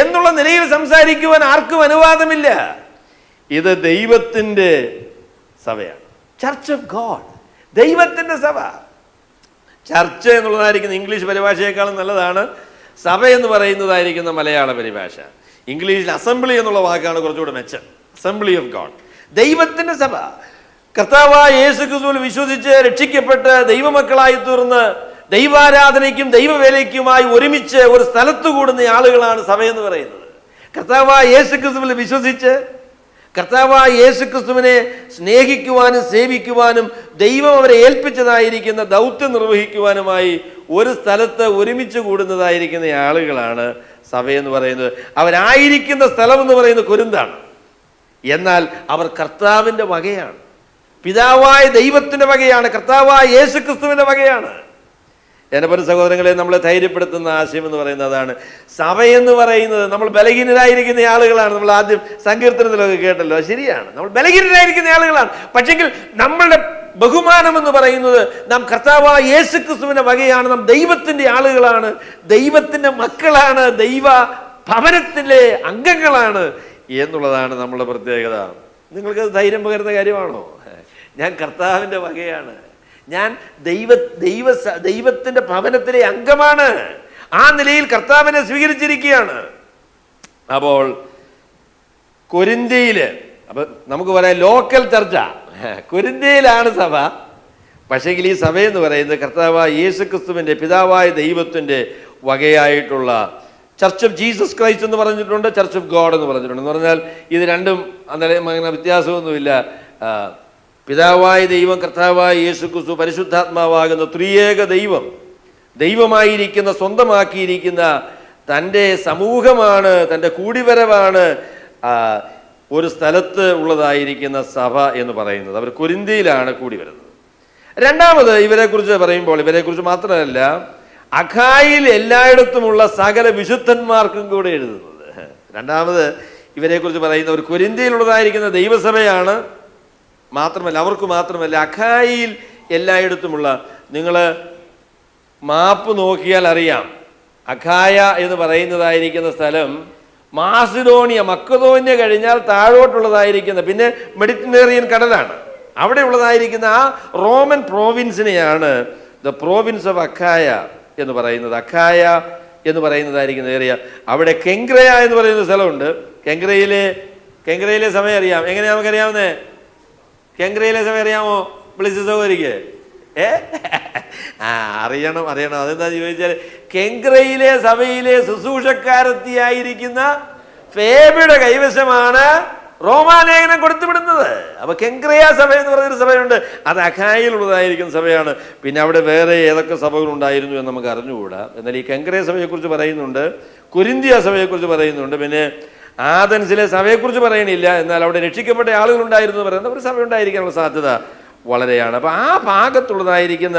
എന്നുള്ള നിലയിൽ സംസാരിക്കുവാൻ ആർക്കും അനുവാദമില്ല. ഇത് ദൈവത്തിൻ്റെ സഭയാണ്, ചർച്ച് ഓഫ് ഗോഡ്. ദൈവത്തിൻ്റെ സഭ. ചർച്ച് എന്നുള്ളതായിരിക്കുന്ന ഇംഗ്ലീഷ് പരിഭാഷയേക്കാളും നല്ലതാണ് സഭ എന്ന് പറയുന്നതായിരിക്കുന്ന മലയാള പരിഭാഷ. ഇംഗ്ലീഷിൽ അസംബ്ലി എന്നുള്ള വാക്കാണ് കുറച്ചുകൂടെ മെച്ചം. അസംബ്ലി ഓഫ് ഗോഡ്, ദൈവത്തിൻ്റെ സഭ. കർത്താവായ യേശു ക്രിസ്തുവിൽ വിശ്വസിച്ച് രക്ഷിക്കപ്പെട്ട് ദൈവമക്കളായി തീർന്ന് ദൈവാരാധനയ്ക്കും ദൈവവേലയ്ക്കുമായി ഒരുമിച്ച് ഒരു സ്ഥലത്ത് കൂടുന്ന ആളുകളാണ് സഭയെന്ന് പറയുന്നത്. കർത്താവായ യേശു ക്രിസ്തുവിൽ വിശ്വസിച്ച് കർത്താവായ യേശു ക്രിസ്തുവിനെ സ്നേഹിക്കുവാനും സേവിക്കുവാനും ദൈവം അവരെ ഏൽപ്പിച്ചതായിരിക്കുന്ന ദൗത്യം നിർവഹിക്കുവാനുമായി ഒരു സ്ഥലത്ത് ഒരുമിച്ച് കൂടുന്നതായിരിക്കുന്ന ആളുകളാണ് സഭയെന്ന് പറയുന്നത്. അവരായിരിക്കുന്ന സ്ഥലം എന്ന് പറയുന്നത് കൊരിന്താണ്. എന്നാൽ അവർ കർത്താവിൻ്റെ വകയാണ്, പിതാവായ ദൈവത്തിൻ്റെ വകയാണ്, കർത്താവായ യേശു ക്രിസ്തുവിൻ്റെ വകയാണ്. എൻ്റെ പല സഹോദരങ്ങളെ, നമ്മളെ ധൈര്യപ്പെടുത്തുന്ന ആശയം എന്ന് പറയുന്നത് അതാണ്. സഭയെന്ന് പറയുന്നത് നമ്മൾ ബലഹീനരായിരിക്കുന്ന ആളുകളാണ്. നമ്മൾ ആദ്യം സങ്കീർത്തനത്തിലൊക്കെ കേട്ടല്ലോ, ശരിയാണ്, നമ്മൾ ബലഹീനരായിരിക്കുന്ന ആളുകളാണ്. പക്ഷെങ്കിൽ നമ്മളുടെ ബഹുമാനം എന്ന് പറയുന്നത് നാം കർത്താവായ യേശു ക്രിസ്തുവിൻ്റെ വകയാണ്, നാം ദൈവത്തിൻ്റെ ആളുകളാണ്, ദൈവത്തിൻ്റെ മക്കളാണ്, ദൈവ ഭവനത്തിലെ അംഗങ്ങളാണ് എന്നുള്ളതാണ് നമ്മളുടെ പ്രത്യേകത. നിങ്ങൾക്കത് ധൈര്യം പകരുന്ന കാര്യമാണോ? ഞാൻ കർത്താവിൻ്റെ വകയാണ്, ഞാൻ ദൈവത്തിൻ്റെ ഭവനത്തിലെ അംഗമാണ്, ആ നിലയിൽ കർത്താവിനെ സ്വീകരിച്ചിരിക്കുകയാണ്. അപ്പോൾ കൊരിന്ത്യയില്, അപ്പൊ നമുക്ക് പറയാം ലോക്കൽ ചർച്ച കൊരിന്ത്യയിലാണ് സഭ. പക്ഷേങ്കിൽ ഈ സഭയെന്ന് പറയുന്നത് കർത്താവായ യേശു ക്രിസ്തുവിൻ്റെ പിതാവായ ദൈവത്തിൻ്റെ വകയായിട്ടുള്ള ചർച്ച് ഓഫ് ജീസസ് ക്രൈസ്റ്റ് എന്ന് പറഞ്ഞിട്ടുണ്ട്, ചർച്ച് ഓഫ് ഗോഡ് എന്ന് പറഞ്ഞിട്ടുണ്ട്. എന്ന് പറഞ്ഞാൽ ഇത് രണ്ടും അങ്ങനെ വ്യത്യാസമൊന്നുമില്ല. പിതാവായ ദൈവം, കർത്താവായ യേശു ക്രിസ്തു, പരിശുദ്ധാത്മാവാകുന്ന ത്രിയേക ദൈവം, ദൈവമായിരിക്കുന്ന സ്വന്തമാക്കിയിരിക്കുന്ന തൻ്റെ സമൂഹമാണ്, തൻ്റെ കൂടിവരവാണ് ഒരു സ്ഥലത്ത് ഉള്ളതായിരിക്കുന്ന സഭ എന്ന് പറയുന്നത്. അവർ കൊരിന്ത്യയിലാണ് കൂടി വരുന്നത്. രണ്ടാമത് ഇവരെക്കുറിച്ച് പറയുമ്പോൾ ഇവരെക്കുറിച്ച് മാത്രമല്ല, അഖായിൽ എല്ലായിടത്തുമുള്ള സകല വിശുദ്ധന്മാർക്കും കൂടെ എഴുതുന്നത്. രണ്ടാമത് ഇവരെക്കുറിച്ച് പറയുന്ന ഒരു കൊരിന്ത്യയിലുള്ളതായിരിക്കുന്ന ദൈവസഭയാണ്. മാത്രമല്ല, അവർക്ക് മാത്രമല്ല, അഖായിൽ എല്ലായിടത്തുമുള്ള, നിങ്ങൾ മാപ്പ് നോക്കിയാൽ അറിയാം, അഖായ എന്ന് പറയുന്നതായിരിക്കുന്ന സ്ഥലം മാസിഡോണിയ, മക്കതോന്യ കഴിഞ്ഞാൽ താഴോട്ടുള്ളതായിരിക്കുന്ന, പിന്നെ മെഡിറ്ററേനിയൻ കടലാണ്, അവിടെ ഉള്ളതായിരിക്കുന്ന ആ റോമൻ പ്രോവിൻസിനെയാണ് ദ പ്രോവിൻസ് ഓഫ് അഖായ എന്ന് പറയുന്നത്. അഖായ എന്ന് പറയുന്നതായിരിക്കുന്ന ഏരിയ. അവിടെ കെങ്ക്രയ എന്ന് പറയുന്ന സ്ഥലമുണ്ട്. കെങ്ക്രയിലെ സമയം അറിയാം. എങ്ങനെയാ നമുക്കറിയാവുന്നേ? കെങ്ക്രയിലെ സമയം അറിയാമോ വിളിച്ച സഹോദരിക്ക്? അറിയണം. അതെന്താന്ന് ചോദിച്ചാൽ, കെങ്ക്രയിലെ സഭയിലെ ശുശ്രൂഷക്കാരത്തിയായിരിക്കുന്ന ഫേബിയുടെ കൈവശമാണ് റോമാലേഖനം കൊടുത്തുവിടുന്നത്. അപ്പൊ കെങ്ക്രയ സഭ എന്ന് പറയുന്നൊരു സഭയുണ്ട്, അത് അഖായിലുള്ളതായിരിക്കുന്ന സഭയാണ്. പിന്നെ അവിടെ വേറെ ഏതൊക്കെ സഭകളുണ്ടായിരുന്നു എന്ന് നമുക്ക് അറിഞ്ഞുകൂടാ. എന്നാൽ ഈ കെങ്ക്രയ സഭയെക്കുറിച്ച് പറയുന്നുണ്ട്, കൊരിന്ത്യ സഭയെക്കുറിച്ച് പറയുന്നുണ്ട്, പിന്നെ ആഥൻസിലെ സഭയെക്കുറിച്ച് പറയണില്ല. എന്നാൽ അവിടെ രക്ഷിക്കപ്പെട്ട ആളുകളുണ്ടായിരുന്നു എന്ന് പറയുന്ന ഒരു സഭ ഉണ്ടായിരിക്കാനുള്ള സാധ്യത വളരെയാണ്. അപ്പൊ ആ ഭാഗത്തുള്ളതായിരിക്കുന്ന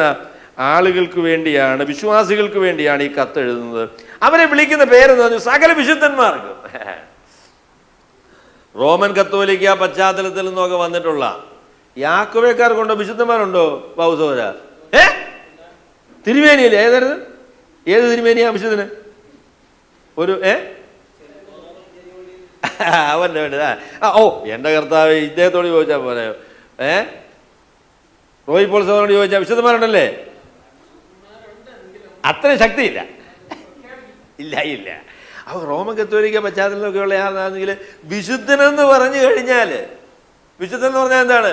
ആളുകൾക്ക് വേണ്ടിയാണ്, വിശ്വാസികൾക്ക് വേണ്ടിയാണ് ഈ കത്ത് എഴുതുന്നത്. അവരെ വിളിക്കുന്ന പേരെന്ന് പറഞ്ഞു സകല വിശുദ്ധന്മാർക്ക്. റോമൻ കത്തോലിക്ക പശ്ചാത്തലത്തിൽ നിന്നൊക്കെ വന്നിട്ടുള്ള യാക്കോബക്കാർക്കുണ്ടോ വിശുദ്ധന്മാരുണ്ടോ? പൗസോര തിരുമേനിയില്ലേ? ഏതായിരുന്നു? ഏത് തിരുമേനിയാ വിശുദ്ധന്? ഒരു അവൻ്റെ വേണ്ട. ഓ എൻ്റെ കർത്താവ്, ഇദ്ദേഹത്തോട് ചോദിച്ചാൽ പോലെയോ? റോയ് പോൾ സോനോട് ചോദിച്ചാൽ വിശുദ്ധന്മാരുണ്ടല്ലേ? അത്രയും ശക്തിയില്ല. ഇല്ല. അപ്പോൾ റോമൻ കത്തോലിക്ക പശ്ചാത്തലമൊക്കെ ഉള്ള ആളാണെങ്കിൽ വിശുദ്ധനെന്ന് പറഞ്ഞു കഴിഞ്ഞാൽ, വിശുദ്ധൻ എന്ന് പറഞ്ഞാൽ എന്താണ്?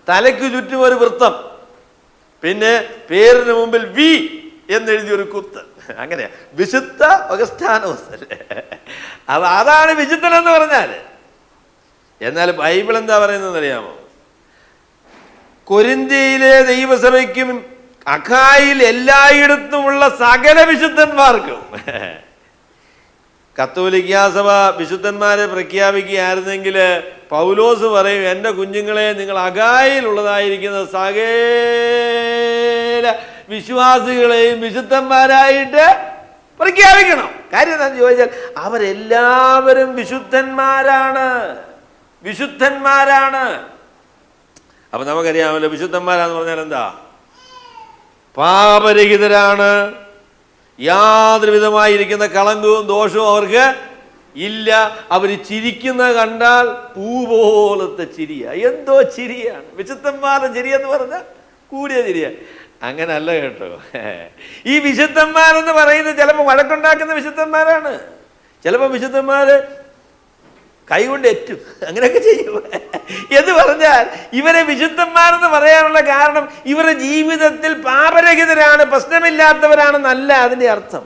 തലയ്ക്ക് ചുറ്റും ഒരു വൃത്തം, പിന്നെ പേരിന് മുമ്പിൽ വി എന്നെഴുതിയൊരു കുത്ത്, അങ്ങനെയാ വിശുദ്ധ ഓഗസ്റ്റാനോസ് അല്ലേ? അപ്പൊ അതാണ് വിശുദ്ധൻ എന്ന് പറഞ്ഞാൽ. എന്നാൽ ബൈബിൾ എന്താ പറയുന്നത് അറിയാമോ? കൊരിന്ത്യയിലെ ദൈവസഭയ്ക്കും അഖായിൽ എല്ലായിടത്തുമുള്ള സകല വിശുദ്ധന്മാർക്കും. കത്തോലിക്ക സഭ വിശുദ്ധന്മാരെ പ്രഖ്യാപിക്കുകയായിരുന്നെങ്കിൽ പൗലോസ് പറയും, എൻ്റെ കുഞ്ഞുങ്ങളെ, നിങ്ങൾ അഖായിലുള്ളതായിരിക്കുന്ന സകല വിശ്വാസികളെയും വിശുദ്ധന്മാരായിട്ട് പ്രഖ്യാപിക്കണം. കാര്യം എന്താണെന്ന് ചോദിച്ചാൽ അവരെല്ലാവരും വിശുദ്ധന്മാരാണ്. അപ്പൊ നമുക്കറിയാമല്ലോ, വിശുദ്ധന്മാരാന്ന് പറഞ്ഞാൽ എന്താ? പാപരഹിതരാണ്, യാതൊരു വിധമായിരിക്കുന്ന കളങ്കവും ദോഷവും അവർക്ക് ഇല്ല. അവർ ചിരിക്കുന്ന കണ്ടാൽ പൂ പോലത്തെ ചിരിയ. എന്തോ ചിരിയാണ് വിശുദ്ധന്മാരുടെ ചിരി എന്ന് പറഞ്ഞാൽ. കൂടിയ തിരിയ. അങ്ങനല്ല കേട്ടോ. ഈ വിശുദ്ധന്മാരെന്ന് പറയുന്നത് ചിലപ്പോൾ വഴക്കുണ്ടാക്കുന്ന വിശുദ്ധന്മാരാണ്. ചിലപ്പോൾ വിശുദ്ധന്മാർ കൈകൊണ്ട് എറ്റും, അങ്ങനെയൊക്കെ ചെയ്യും. എന്ന് പറഞ്ഞാൽ ഇവരെ വിശുദ്ധന്മാരെന്ന് പറയാനുള്ള കാരണം ഇവരുടെ ജീവിതത്തിൽ പാപരഹിതരാണ്, പ്രശ്നമില്ലാത്തവരാണെന്നല്ല അതിൻ്റെ അർത്ഥം.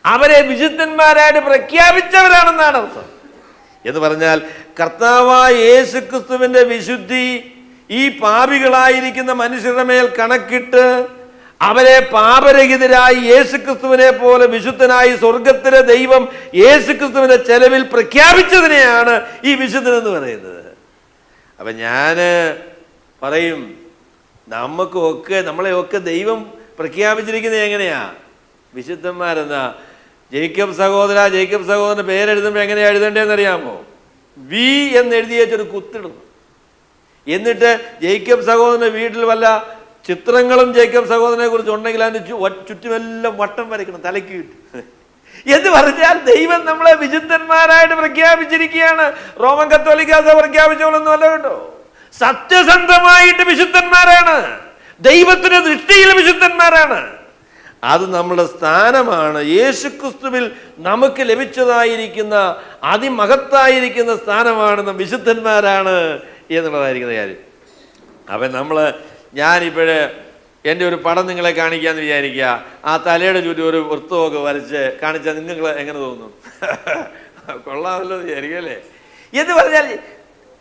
അവരെ വിശുദ്ധന്മാരായിട്ട് പ്രഖ്യാപിച്ചവരാണെന്നാണ് അർത്ഥം. എന്ന് പറഞ്ഞാൽ കർത്താവായ യേശുക്രിസ്തുവിൻ്റെ വിശുദ്ധി ഈ പാപികളായിരിക്കുന്ന മനുഷ്യരുടെ മേൽ കണക്കിട്ട് അവരെ പാപരഹിതരായി യേശുക്രിസ്തുവിനെ പോലെ വിശുദ്ധനായി സ്വർഗത്തിലെ ദൈവം യേശുക്രിസ്തുവിന്റെ ചെലവിൽ പ്രഖ്യാപിച്ചതിനെയാണ് ഈ വിശുദ്ധനെന്ന് പറയുന്നത്. അപ്പം ഞാൻ പറയും, നമ്മളെയൊക്കെ ദൈവം പ്രഖ്യാപിച്ചിരിക്കുന്നത് എങ്ങനെയാ? വിശുദ്ധന്മാരെന്നാ. ജേക്കബ് സഹോദരൻ്റെ പേരെഴുതുമ്പോൾ എങ്ങനെയാ എഴുതേണ്ടതെന്ന് അറിയാമോ? വി എന്ന് എഴുതി വെച്ചൊരു കുത്തിടുന്നു. എന്നിട്ട് ജേക്കബ് സഹോദരൻ്റെ വീട്ടിൽ വല്ല ചിത്രങ്ങളും ജേക്കബ് സഹോദരനെ കുറിച്ച് ഉണ്ടെങ്കിൽ അതിന് ചുറ്റുമെല്ലാം വട്ടം വരയ്ക്കണം, തലയ്ക്ക് കിട്ടും. എന്ന് പറഞ്ഞാൽ ദൈവം നമ്മളെ വിശുദ്ധന്മാരായിട്ട് പ്രഖ്യാപിച്ചിരിക്കുകയാണ്. റോമൻ കത്തോലിക്ക സഭ പ്രഖ്യാപിച്ചോളൊന്നും അല്ല കേട്ടോ. സത്യസന്ധമായിട്ട് വിശുദ്ധന്മാരാണ്, ദൈവത്തിന്റെ ദൃഷ്ടിയിൽ വിശുദ്ധന്മാരാണ്. അത് നമ്മുടെ സ്ഥാനമാണ്. യേശുക്രിസ്തുവിൽ നമുക്ക് ലഭിച്ചതായിരിക്കുന്ന അതിമഹത്തായിരിക്കുന്ന സ്ഥാനമാണ്, വിശുദ്ധന്മാരാണ് എന്നുള്ളതായിരിക്കുന്ന കാര്യം. അപ്പം ഞാനിപ്പോഴേ എൻ്റെ ഒരു പടം നിങ്ങളെ കാണിക്കാമെന്ന് വിചാരിക്കുക. ആ തലയുടെ ചുറ്റും ഒരു വൃത്തമൊക്കെ വരച്ച് കാണിച്ചാൽ നിങ്ങൾ എങ്ങനെ തോന്നും? കൊള്ളാമല്ലോ എന്ന് വിചാരിക്കല്ലേ? എന്ന് പറഞ്ഞാൽ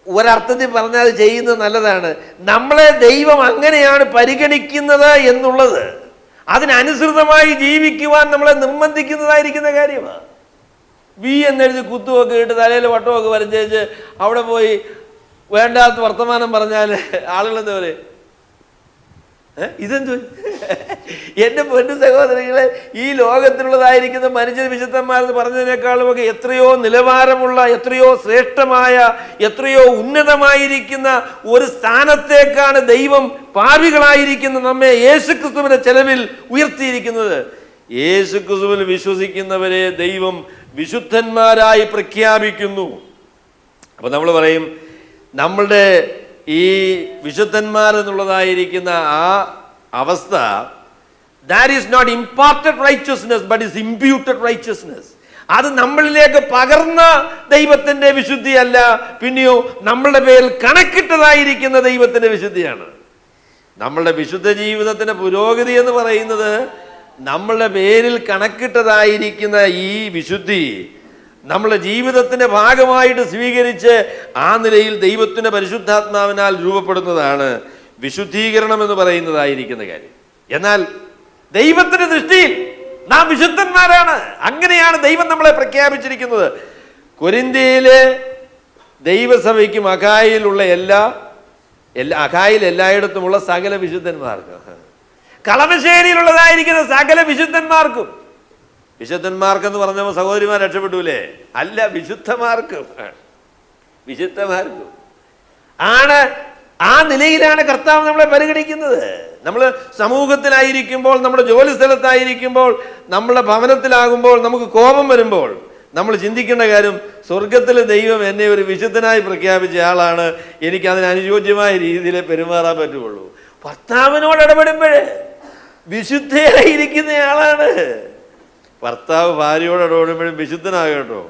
ഒരർത്ഥത്തിൽ പറഞ്ഞാൽ ചെയ്യുന്നത് നല്ലതാണ്. നമ്മളെ ദൈവം അങ്ങനെയാണ് പരിഗണിക്കുന്നത് എന്നുള്ളത് അതിനനുസൃതമായി ജീവിക്കുവാൻ നമ്മളെ നിർബന്ധിക്കുന്നതായിരിക്കുന്ന കാര്യമാണ്. വി എന്നെഴുതി കുത്തുമൊക്കെ ഇട്ട് തലയിൽ വട്ടമൊക്കെ വരച്ചേച്ച് അവിടെ പോയി വേണ്ടാത്ത വർത്തമാനം പറഞ്ഞാൽ ആളുകളെന്താ പറയും? ഇതെന്തു? എൻ്റെ പൊന്നു സഹോദരങ്ങളെ, ഈ ലോകത്തിലുള്ളതായിരിക്കുന്ന മനുഷ്യ വിശുദ്ധന്മാരെന്ന് പറഞ്ഞതിനേക്കാളുമൊക്കെ എത്രയോ നിലവാരമുള്ള, എത്രയോ ശ്രേഷ്ഠമായ, എത്രയോ ഉന്നതമായിരിക്കുന്ന ഒരു സ്ഥാനത്തേക്കാണ് ദൈവം പാപികളായിരിക്കുന്ന നമ്മെ യേശുക്രിസ്തുവിന്റെ ചെലവിൽ ഉയർത്തിയിരിക്കുന്നത്. യേശുക്രിസ്തുവിൽ വിശ്വസിക്കുന്നവരെ ദൈവം വിശുദ്ധന്മാരായി പ്രഖ്യാപിക്കുന്നു. അപ്പൊ നമ്മൾ പറയും, നമ്മളുടെ ഈ വിശുദ്ധന്മാരെന്നുള്ളതായിരിക്കുന്ന ആ അവസ്ഥ, that is not imparted righteousness but is imputed righteousness. അത് നമ്മളിലേക്ക് പകർന്ന ദൈവത്തിന്റെ വിശുദ്ധിയല്ല, പിന്നെയോ നമ്മളുടെ പേരിൽ കണക്കിട്ടതായിരിക്കുന്ന ദൈവത്തിന്റെ വിശുദ്ധിയാണ്. നമ്മളുടെ വിശുദ്ധ ജീവിതത്തിന്റെ പുരോഗതി എന്ന് പറയുന്നത് നമ്മളുടെ പേരിൽ കണക്കിട്ടതായിരിക്കുന്ന ഈ വിശുദ്ധി നമ്മുടെ ജീവിതത്തിന്റെ ഭാഗമായിട്ട് സ്വീകരിച്ച് ആ നിലയിൽ ദൈവത്തിന്റെ പരിശുദ്ധാത്മാവിനാൽ രൂപപ്പെടുന്നതാണ് വിശുദ്ധീകരണം എന്ന് പറയുന്നതായിരിക്കുന്ന കാര്യം. എന്നാൽ ദൈവത്തിന്റെ ദൃഷ്ടിയിൽ നാം വിശുദ്ധന്മാരാണ്. അങ്ങനെയാണ് ദൈവം നമ്മളെ പ്രഖ്യാപിച്ചിരിക്കുന്നത്. കൊരിന്ത്യയിലെ ദൈവസഭയ്ക്കും അഖായിലുള്ള അഖായിൽ എല്ലായിടത്തുമുള്ള സകല വിശുദ്ധന്മാർക്കും, കളമശ്ശേരിയിലുള്ളതായിരിക്കുന്ന സകല വിശുദ്ധന്മാർക്കും, വിശുദ്ധന്മാർക്കെന്ന് പറഞ്ഞപ്പോൾ സഹോദരിമാർ രക്ഷപ്പെട്ടൂലേ? അല്ല, വിശുദ്ധമാർക്കും ആണ്. ആ നിലയിലാണ് കർത്താവ് നമ്മളെ പരിഗണിക്കുന്നത്. നമ്മൾ സമൂഹത്തിലായിരിക്കുമ്പോൾ, നമ്മുടെ ജോലി സ്ഥലത്തായിരിക്കുമ്പോൾ, നമ്മുടെ ഭവനത്തിലാകുമ്പോൾ, നമുക്ക് കോപം വരുമ്പോൾ നമ്മൾ ചിന്തിക്കേണ്ട കാര്യം, സ്വർഗത്തിലെ ദൈവം എന്നെ ഒരു വിശുദ്ധനായി പ്രഖ്യാപിച്ച ആളാണ്, എനിക്ക് അതിന് അനുയോജ്യമായ രീതിയിലേ പെരുമാറാൻ പറ്റുള്ളൂ. ഭർത്താവിനോട് ഇടപെടുമ്പോഴേ വിശുദ്ധയായിരിക്കുന്ന ആളാണ്. ഭർത്താവ് ഭാര്യയോട് ഇടപെടുമ്പോഴും വിശുദ്ധനാകട്ടോ.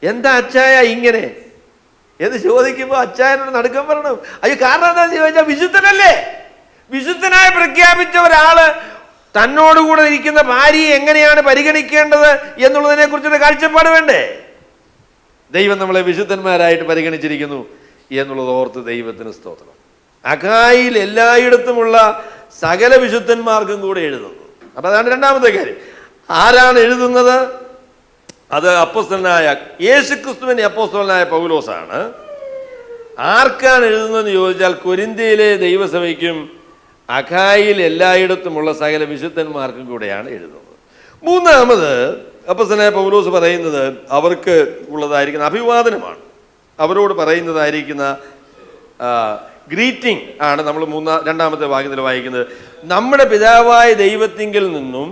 എന്താ അച്ചായ ഇങ്ങനെ എന്ന് ചോദിക്കുമ്പോൾ അച്ചായനോട് നടുക്കം പറയണം. അയ്യോ, കാരണം എന്താണെന്ന് ചോദിച്ചാൽ വിശുദ്ധനല്ലേ? വിശുദ്ധനായി പ്രഖ്യാപിച്ച ഒരാള് തന്നോടുകൂടെ ഇരിക്കുന്ന ഭാര്യയെ എങ്ങനെയാണ് പരിഗണിക്കേണ്ടത് എന്നുള്ളതിനെ കുറിച്ചൊരു കാഴ്ചപ്പാട് വേണ്ടേ? ദൈവം നമ്മളെ വിശുദ്ധന്മാരായിട്ട് പരിഗണിച്ചിരിക്കുന്നു എന്നുള്ളത് ഓർത്ത് ദൈവത്തിന് സ്തോത്രം. അഖായിൽ എല്ലായിടത്തുമുള്ള സകല വിശുദ്ധന്മാർക്കും കൂടെ എഴുതുന്നു. അപ്പൊ അതാണ് രണ്ടാമത്തെ കാര്യം. ആരാണ് എഴുതുന്നത്? അത് അപ്പോസ്തലനായ യേശുക്രിസ്തുവിന്റെ അപ്പോസ്തലനായ പൗലോസാണ്. ആർക്കാണ് എഴുതുന്നതെന്ന് ചോദിച്ചാൽ കൊരിന്ത്യയിലെ ദൈവസഭയ്ക്കും അഖായിൽ എല്ലായിടത്തുമുള്ള സകല വിശുദ്ധന്മാർക്കും കൂടെയാണ് എഴുതുന്നത്. മൂന്നാമത് അപ്പോസ്തലനായ പൗലോസ് പറയുന്നത് അവർക്ക് ഉള്ളതായിരിക്കുന്ന അഭിവാദനമാണ്. അവരോട് പറയുന്നതായിരിക്കുന്ന ഗ്രീറ്റിംഗ് ആണ് നമ്മൾ രണ്ടാമത്തെ വാക്യത്തിൽ വായിക്കുന്നത്. നമ്മുടെ പിതാവായ ദൈവത്തിങ്കിൽ നിന്നും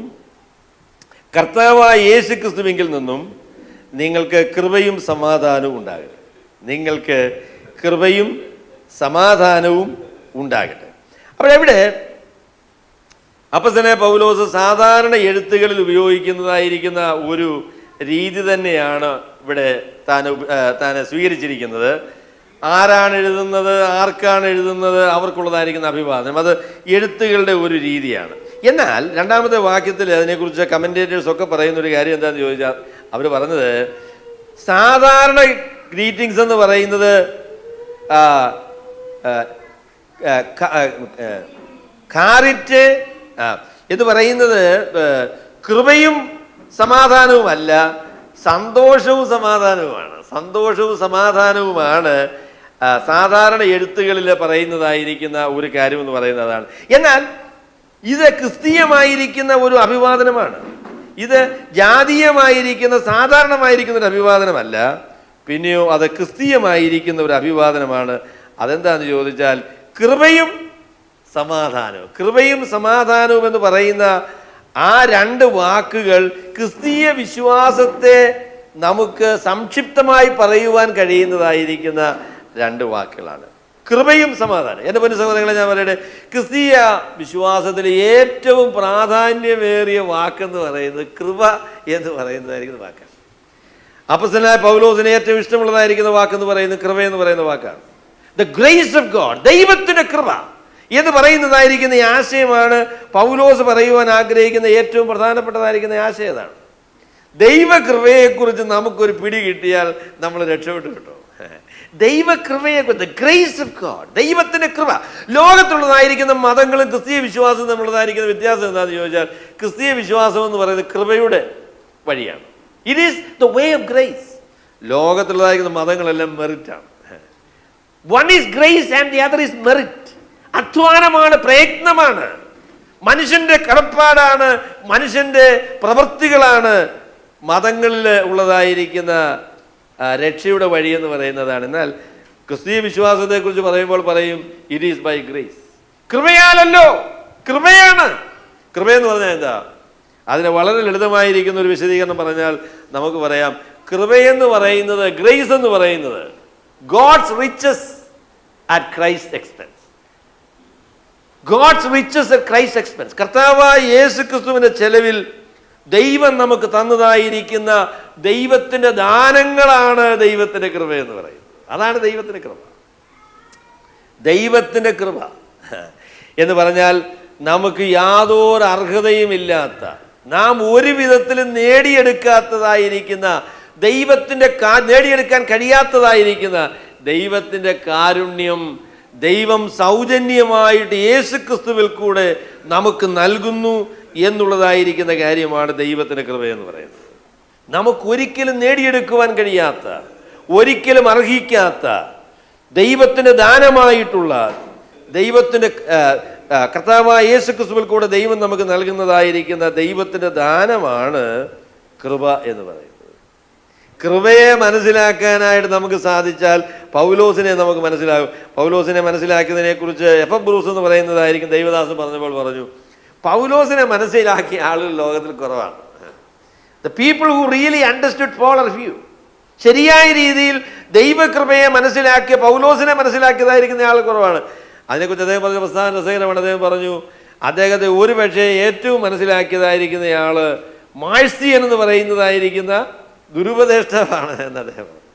കർത്താവായ യേശുക്രിസ്തുവിങ്കിൽ നിന്നും നിങ്ങൾക്ക് കൃപയും സമാധാനവും ഉണ്ടാകട്ടെ. നിങ്ങൾക്ക് കൃപയും സമാധാനവും ഉണ്ടാകട്ടെ. അപ്പോൾ ഇവിടെ അപ്പോസ്തലനായ പൗലോസ് സാധാരണ എഴുത്തുകളിൽ ഉപയോഗിക്കുന്നതായിരിക്കുന്ന ഒരു രീതി തന്നെയാണ് ഇവിടെ താൻ സ്വീകരിച്ചിരിക്കുന്നത്. ആരാണ് എഴുതുന്നത്, ആർക്കാണ് എഴുതുന്നത്, അവർക്കുള്ളതായിരിക്കുന്ന അഭിവാദനം, അത് എഴുത്തുകളുടെ ഒരു രീതിയാണ്. എന്നാൽ രണ്ടാമത്തെ വാക്യത്തിൽ അതിനെക്കുറിച്ച് കമൻറ്റേറ്റേഴ്സ് ഒക്കെ പറയുന്ന ഒരു കാര്യം എന്താണെന്ന് ചോദിച്ചാൽ, അവർ പറഞ്ഞത് സാധാരണ ഗ്രീറ്റിങ്സ് എന്ന് പറയുന്നത് കാരിറ്റ് എന്ന് പറയുന്നത് കൃപയും സമാധാനവുമല്ല, സന്തോഷവും സമാധാനവുമാണ്. സന്തോഷവും സമാധാനവുമാണ് സാധാരണ എഴുത്തുകളിൽ പറയുന്നതായിരിക്കുന്ന ഒരു കാര്യം എന്ന് പറയുന്നതാണ്. എന്നാൽ ഇത് ക്രിസ്തീയമായിരിക്കുന്ന ഒരു അഭിവാദനമാണ്. ഇത് ജാതീയമായിരിക്കുന്ന സാധാരണമായിരിക്കുന്ന ഒരു അഭിവാദനമല്ല, പിന്നെയോ അത് ക്രിസ്തീയമായിരിക്കുന്ന ഒരു അഭിവാദനമാണ്. അതെന്താണെന്ന് ചോദിച്ചാൽ കൃപയും സമാധാനവും. കൃപയും സമാധാനവും എന്ന് പറയുന്ന ആ രണ്ട് വാക്കുകൾ ക്രിസ്തീയ വിശ്വാസത്തെ നമുക്ക് സംക്ഷിപ്തമായി പറയുവാൻ കഴിയുന്നതായിരിക്കുന്ന രണ്ട് വാക്കുകളാണ്, കൃപയും സമാധാനം. എൻ്റെ പൊന്നു സഹോദരങ്ങളെ, ഞാൻ പറയട്ടെ, ക്രിസ്തീയ വിശ്വാസത്തിൽ ഏറ്റവും പ്രാധാന്യമേറിയ വാക്കെന്ന് പറയുന്നത് കൃപ എന്ന് പറയുന്നതായിരിക്കുന്ന വാക്കാണ്. അപ്പോസ്തലനായ പൗലോസിന് ഏറ്റവും ഇഷ്ടമുള്ളതായിരിക്കുന്ന വാക്കെന്ന് പറയുന്നത് കൃപ എന്ന് പറയുന്ന വാക്കാണ്. ദ ഗ്രേസ് ഓഫ് ഗോഡ്, ദൈവത്തിൻ്റെ കൃപ എന്ന് പറയുന്നതായിരിക്കുന്ന ഈ ആശയമാണ് പൗലോസ് പറയുവാൻ ആഗ്രഹിക്കുന്ന ഏറ്റവും പ്രധാനപ്പെട്ടതായിരിക്കുന്ന ആശയം. അതാണ് ദൈവകൃപയെക്കുറിച്ച് നമുക്കൊരു പിടി കിട്ടിയാൽ നമ്മൾ രക്ഷപ്പെട്ടു കിട്ടും. ദൈവകൃപയെക്കുറിച്ച്, ഗ്രേസ് ഓഫ് ഗോഡ്, ദൈവത്തിൻ്റെ കൃപ. ലോകത്തുള്ളതായിരിക്കുന്ന മതങ്ങളും ക്രിസ്തീയ വിശ്വാസവും തമ്മിലുള്ളതായിരിക്കുന്ന വ്യത്യാസം എന്താണെന്ന് ചോദിച്ചാൽ, ക്രിസ്തീയ വിശ്വാസം എന്ന് പറയുന്നത് കൃപയുടെ വഴിയാണ്. It is the way of grace. ലോകത്തുള്ളതായിരിക്കുന്ന മതങ്ങളെല്ലാം മെറിറ്റാണ്. One is grace and the other is merit. അധ്വാനമാണ്, പ്രയത്നമാണ്, മനുഷ്യന്റെ കടപ്പാടാണ്, മനുഷ്യന്റെ പ്രവൃത്തികളാണ് മതങ്ങളിൽ ഉള്ളതായിരിക്കുന്ന രക്ഷയുടെ വഴി എന്ന് പറയുന്നതാണ്. എന്നാൽ ക്രിസ്തീയ വിശ്വാസത്തെക്കുറിച്ച് പറയുമ്പോൾ പറയും ഇറ്റ് ഈസ് ബൈ ഗ്രേസ്. കൃപയാലല്ലോ, കൃപയാണ്. കൃപയെന്ന് പറഞ്ഞാൽ എന്താ? അതിന് വളരെ ലളിതമായിരിക്കുന്ന ഒരു വിശദീകരണം പറഞ്ഞാൽ നമുക്ക് പറയാം, കൃപയെന്ന് പറയുന്നത്, ഗ്രേസ് എന്ന് പറയുന്നത് God's riches at Christ expense. God's riches at Christ expense. കർത്താവായ യേശു ക്രിസ്തുവിന്റെ ചെലവിൽ ദൈവം നമുക്ക് തന്നതായിരിക്കുന്ന ദൈവത്തിന്റെ ദാനങ്ങളാണ് ദൈവത്തിന്റെ കൃപ എന്ന് പറയുന്നത്. അതാണ് ദൈവത്തിന്റെ കൃപ. ദൈവത്തിന്റെ കൃപ എന്ന് പറഞ്ഞാൽ നമുക്ക് യാതൊരു അർഹതയുമില്ലാത്ത, നാം ഒരു വിധത്തിലും നേടിയെടുക്കാത്തതായിരിക്കുന്ന ദൈവത്തിന്റെ നേടിയെടുക്കാൻ കഴിയാത്തതായിരിക്കുന്ന ദൈവത്തിന്റെ കാരുണ്യം ദൈവം സൗജന്യമായിട്ട് യേശുക്രിസ്തുവിൽ കൂടെ നമുക്ക് നൽകുന്നു എന്നുള്ളതായിരിക്കുന്ന കാര്യമാണ് ദൈവത്തിന്റെ കൃപ എന്ന് പറയുന്നത്. നമുക്കൊരിക്കലും നേടിയെടുക്കുവാൻ കഴിയാത്ത, ഒരിക്കലും അർഹിക്കാത്ത ദൈവത്തിന്റെ ദാനമായിട്ടുള്ള, ദൈവത്തിന്റെ കർത്താവായ യേശുക്രിസ്തുവിൽ കൂടെ ദൈവം നമുക്ക് നൽകുന്നതായിരിക്കുന്ന ദൈവത്തിന്റെ ദാനമാണ് കൃപ എന്ന് പറയുന്നത്. കൃപയെ മനസ്സിലാക്കാനായിട്ട് നമുക്ക് സാധിച്ചാൽ പൗലോസിനെ നമുക്ക് മനസ്സിലാകും. പൗലോസിനെ മനസ്സിലാക്കിയതിനെ കുറിച്ച് എഫ് ബ്രൂസ് എന്ന് പറയുന്നതായിരിക്കും ദൈവദാസൻ പറഞ്ഞപ്പോൾ പറഞ്ഞു, പൗലോസിനെ മനസ്സിലാക്കിയ ആളുകൾ ലോകത്തിൽ കുറവാണ്. The people who really understood Paul are few. ശരിയായ രീതിയിൽ ദൈവകൃപയെ മനസ്സിലാക്കിയ, പൗലോസിനെ മനസ്സിലാക്കിയതായിരിക്കുന്ന ആൾ കുറവാണ്. അതിനെക്കുറിച്ച് അദ്ദേഹം പറഞ്ഞ പ്രസ്ഥാന രസകരമാണ്. അദ്ദേഹം പറഞ്ഞു, അദ്ദേഹത്തെ ഒരു പക്ഷേ ഏറ്റവും മനസ്സിലാക്കിയതായിരിക്കുന്ന ആള് മാഴ്സിയൻ എന്ന് പറയുന്നതായിരിക്കുന്ന ദുരുപദേഷ്ടാവാണ് എന്ന് അദ്ദേഹം പറഞ്ഞു.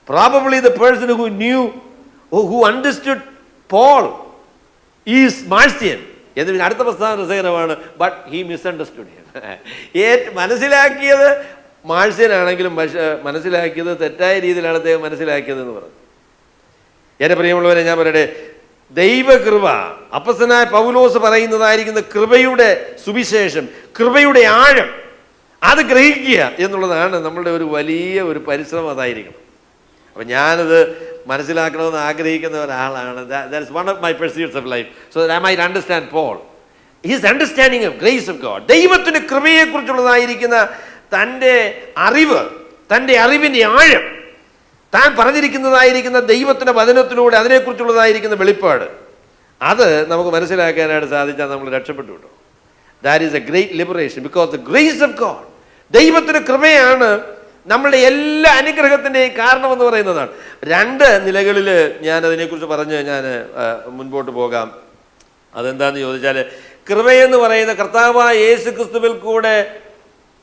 Probably the person who knew, who understood Paul is Marcion. എന്ന് അടുത്ത പ്രസ്ഥാനം രസകരമാണ്. But he misunderstood him. മനസ്സിലാക്കിയത് മാഴ്സിയനാണെങ്കിലും മനസ്സിലാക്കിയത് തെറ്റായ രീതിയിലാണ് അദ്ദേഹം മനസ്സിലാക്കിയത് എന്ന് പറഞ്ഞു. എൻ്റെ പ്രിയമുള്ളവരെ, ഞാൻ പറയട്ടെ, ദൈവകൃപ, അപ്പോസ്തലനായ പൗലോസ് പറയുന്നതായിരിക്കുന്ന കൃപയുടെ സുവിശേഷം, കൃപയുടെ ആഴം, അത് ഗ്രഹിക്കുക എന്നുള്ളതാണ് നമ്മളുടെ ഒരു വലിയ ഒരു പരിശ്രമം. അതായിരിക്കണം. അപ്പം ഞാനത് മനസ്സിലാക്കണമെന്ന് ആഗ്രഹിക്കുന്ന ഒരാളാണ്. That is one of my pursuits of life, so that I might understand Paul, his understanding of grace of God. ദൈവത്തിൻ്റെ കൃപയെക്കുറിച്ചുള്ളതായിരിക്കുന്ന തൻ്റെ അറിവ്, തൻ്റെ അറിവിൻ്റെ ആഴം, താൻ പറഞ്ഞിരിക്കുന്നതായിരിക്കുന്ന ദൈവത്തിൻ്റെ വചനത്തിലൂടെ അതിനെക്കുറിച്ചുള്ളതായിരിക്കുന്ന വെളിപ്പാട്, അത് നമുക്ക് മനസ്സിലാക്കാനായിട്ട് സാധിച്ചാൽ നമ്മൾ രക്ഷപ്പെട്ടു കിട്ടും. That is A great liberation, because the grace of God, ദൈവത്തിൻ്റെ കൃപയാണ് നമ്മളുടെ എല്ലാ അനുഗ്രഹത്തിൻ്റെയും കാരണമെന്ന് പറയുന്നതാണ്. രണ്ട് നിലകളിൽ ഞാൻ അതിനെക്കുറിച്ച് പറഞ്ഞ് ഞാൻ മുൻപോട്ട് പോകാം. അതെന്താണെന്ന് ചോദിച്ചാൽ, കൃപയെന്ന് പറയുന്ന കർത്താവായ യേശു ക്രിസ്തുവിൽ കൂടെ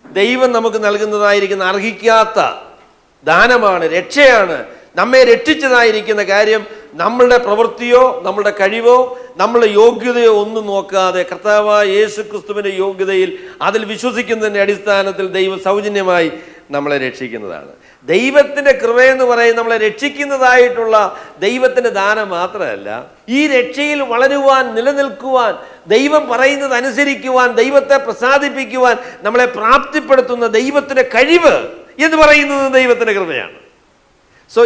ദൈവം നമുക്ക് നൽകുന്നതായിരിക്കുന്ന അർഹിക്കാത്ത ദാനമാണ്, രക്ഷയാണ്. നമ്മെ രക്ഷിച്ചതായിരിക്കുന്ന കാര്യം നമ്മളുടെ പ്രവൃത്തിയോ നമ്മളുടെ കഴിവോ നമ്മളുടെ യോഗ്യതയോ ഒന്നും നോക്കാതെ കർത്താവായ യേശു ക്രിസ്തുവിൻ്റെ യോഗ്യതയിൽ അതിൽ വിശ്വസിക്കുന്നതിൻ്റെ അടിസ്ഥാനത്തിൽ ദൈവം സൗജന്യമായി നമ്മളെ രക്ഷിക്കുന്നതാണ്. ദൈവത്തിൻ്റെ കൃപയെന്ന് പറയുന്നത് നമ്മളെ രക്ഷിക്കുന്നതായിട്ടുള്ള ദൈവത്തിൻ്റെ ദാനം മാത്രമല്ല, ഈ രക്ഷയിൽ വളരുവാൻ, നിലനിൽക്കുവാൻ, ദൈവം പറയുന്നത് അനുസരിക്കുവാൻ, ദൈവത്തെ പ്രസാദിപ്പിക്കുവാൻ നമ്മളെ പ്രാപ്തിപ്പെടുത്തുന്ന ദൈവത്തിൻ്റെ കഴിവ് എന്ന് പറയുന്നത് ദൈവത്തിൻ്റെ കൃപയാണ്. So